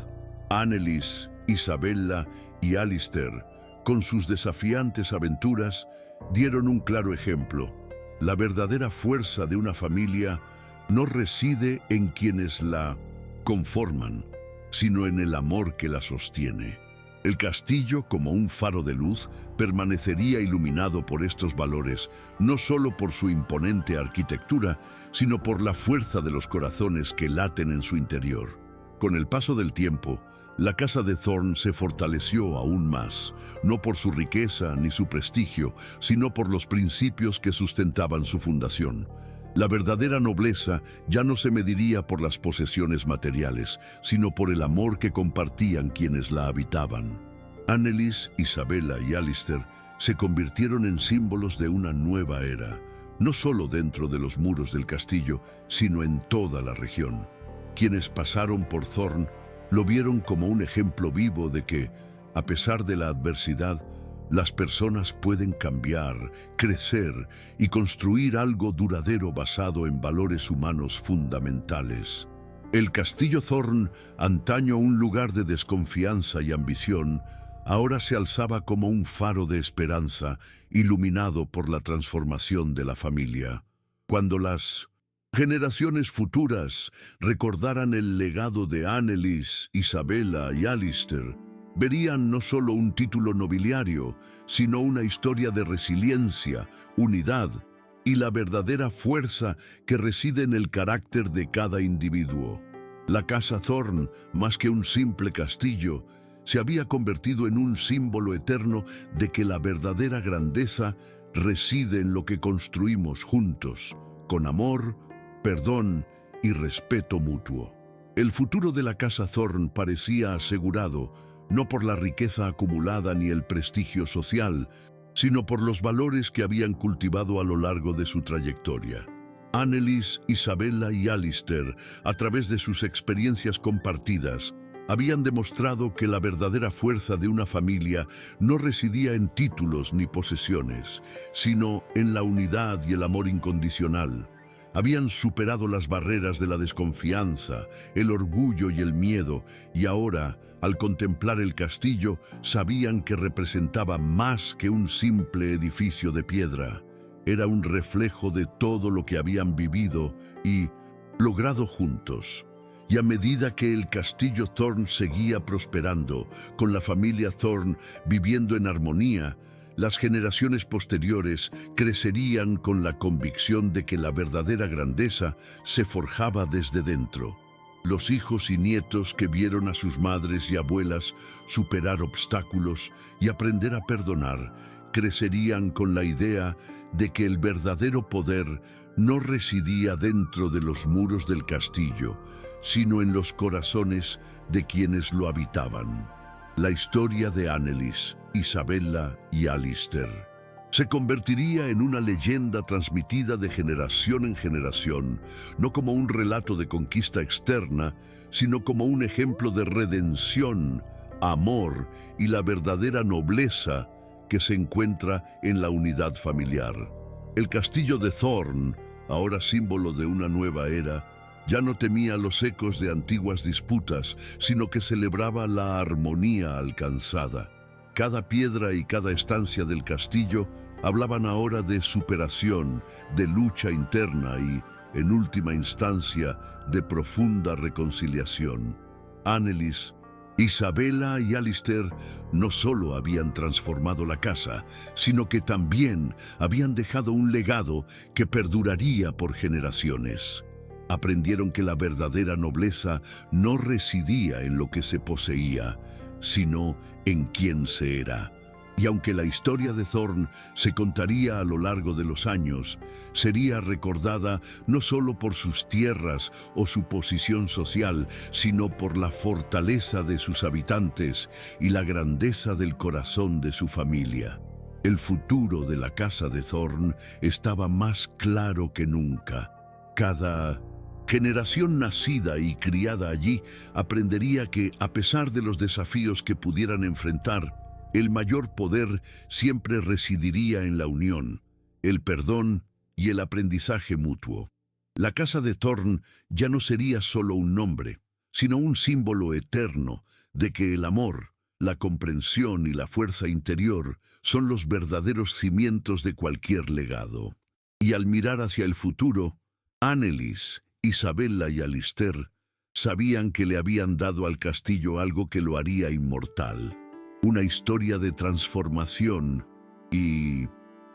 Annelise, Isabella y Alistair, con sus desafiantes aventuras, dieron un claro ejemplo. La verdadera fuerza de una familia no reside en quienes la conforman, sino en el amor que la sostiene. El castillo, como un faro de luz, permanecería iluminado por estos valores, no solo por su imponente arquitectura, sino por la fuerza de los corazones que laten en su interior. Con el paso del tiempo, la casa de Thorne se fortaleció aún más, no por su riqueza ni su prestigio, sino por los principios que sustentaban su fundación. La verdadera nobleza ya no se mediría por las posesiones materiales, sino por el amor que compartían quienes la habitaban. Annelise, Isabella y Alistair se convirtieron en símbolos de una nueva era, no solo dentro de los muros del castillo, sino en toda la región. Quienes pasaron por Thorne lo vieron como un ejemplo vivo de que, a pesar de la adversidad, las personas pueden cambiar, crecer y construir algo duradero basado en valores humanos fundamentales. El castillo Thorne, antaño un lugar de desconfianza y ambición, ahora se alzaba como un faro de esperanza, iluminado por la transformación de la familia. Cuando las generaciones futuras recordaran el legado de Annelise, Isabella y Alistair, verían no solo un título nobiliario, sino una historia de resiliencia, unidad y la verdadera fuerza que reside en el carácter de cada individuo. La casa Thorne, más que un simple castillo, se había convertido en un símbolo eterno de que la verdadera grandeza reside en lo que construimos juntos, con amor, perdón y respeto mutuo. El futuro de la casa Thorne parecía asegurado, no por la riqueza acumulada ni el prestigio social, sino por los valores que habían cultivado a lo largo de su trayectoria. Annelise, Isabella y Alistair, a través de sus experiencias compartidas, habían demostrado que la verdadera fuerza de una familia no residía en títulos ni posesiones, sino en la unidad y el amor incondicional. Habían superado las barreras de la desconfianza, el orgullo y el miedo, y ahora, al contemplar el castillo, sabían que representaba más que un simple edificio de piedra. Era un reflejo de todo lo que habían vivido y logrado juntos. Y a medida que el castillo Thorne seguía prosperando, con la familia Thorne viviendo en armonía, las generaciones posteriores crecerían con la convicción de que la verdadera grandeza se forjaba desde dentro. Los hijos y nietos que vieron a sus madres y abuelas superar obstáculos y aprender a perdonar, crecerían con la idea de que el verdadero poder no residía dentro de los muros del castillo, sino en los corazones de quienes lo habitaban. La historia de Annelise, Isabella y Alistair se convertiría en una leyenda transmitida de generación en generación, no como un relato de conquista externa, sino como un ejemplo de redención, amor y la verdadera nobleza que se encuentra en la unidad familiar. El castillo de Thorne, ahora símbolo de una nueva era, ya no temía los ecos de antiguas disputas, sino que celebraba la armonía alcanzada. Cada piedra y cada estancia del castillo hablaban ahora de superación, de lucha interna y, en última instancia, de profunda reconciliación. Annelise, Isabella y Alistair no solo habían transformado la casa, sino que también habían dejado un legado que perduraría por generaciones. Aprendieron que la verdadera nobleza no residía en lo que se poseía, sino en quién se era. Y aunque la historia de Thorne se contaría a lo largo de los años, sería recordada no solo por sus tierras o su posición social, sino por la fortaleza de sus habitantes y la grandeza del corazón de su familia. El futuro de la casa de Thorne estaba más claro que nunca. Cada generación nacida y criada allí aprendería que, a pesar de los desafíos que pudieran enfrentar, el mayor poder siempre residiría en la unión, el perdón y el aprendizaje mutuo. La casa de Thorne ya no sería solo un nombre, sino un símbolo eterno de que el amor, la comprensión y la fuerza interior son los verdaderos cimientos de cualquier legado. Y al mirar hacia el futuro, Annelise, Isabella y Alistair sabían que le habían dado al castillo algo que lo haría inmortal. Una historia de transformación y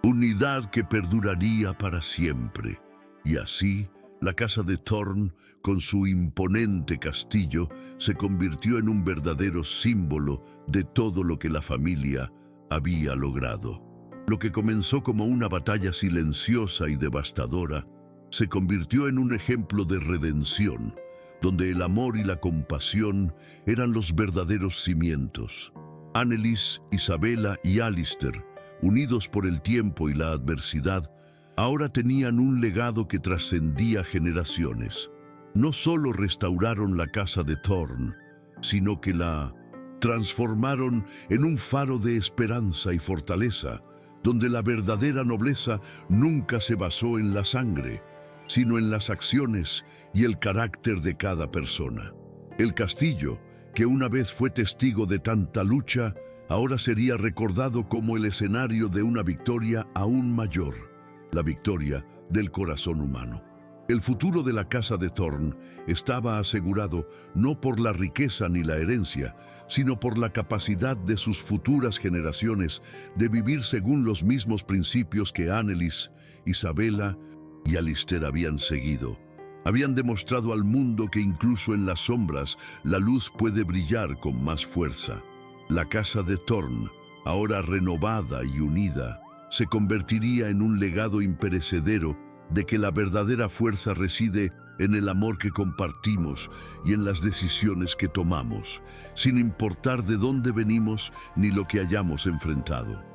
unidad que perduraría para siempre. Y así, la casa de Thorne, con su imponente castillo, se convirtió en un verdadero símbolo de todo lo que la familia había logrado. Lo que comenzó como una batalla silenciosa y devastadora, se convirtió en un ejemplo de redención, donde el amor y la compasión eran los verdaderos cimientos. Annelise, Isabella y Alistair, unidos por el tiempo y la adversidad, ahora tenían un legado que trascendía generaciones. No solo restauraron la casa de Thorne, sino que la transformaron en un faro de esperanza y fortaleza, donde la verdadera nobleza nunca se basó en la sangre, sino en las acciones y el carácter de cada persona. El castillo, que una vez fue testigo de tanta lucha, ahora sería recordado como el escenario de una victoria aún mayor, la victoria del corazón humano. El futuro de la casa de Thorne estaba asegurado no por la riqueza ni la herencia, sino por la capacidad de sus futuras generaciones de vivir según los mismos principios que Annelys, Isabella y Alistair habían seguido. Habían demostrado al mundo que incluso en las sombras la luz puede brillar con más fuerza. La casa de Thorne, ahora renovada y unida, se convertiría en un legado imperecedero de que la verdadera fuerza reside en el amor que compartimos y en las decisiones que tomamos, sin importar de dónde venimos ni lo que hayamos enfrentado.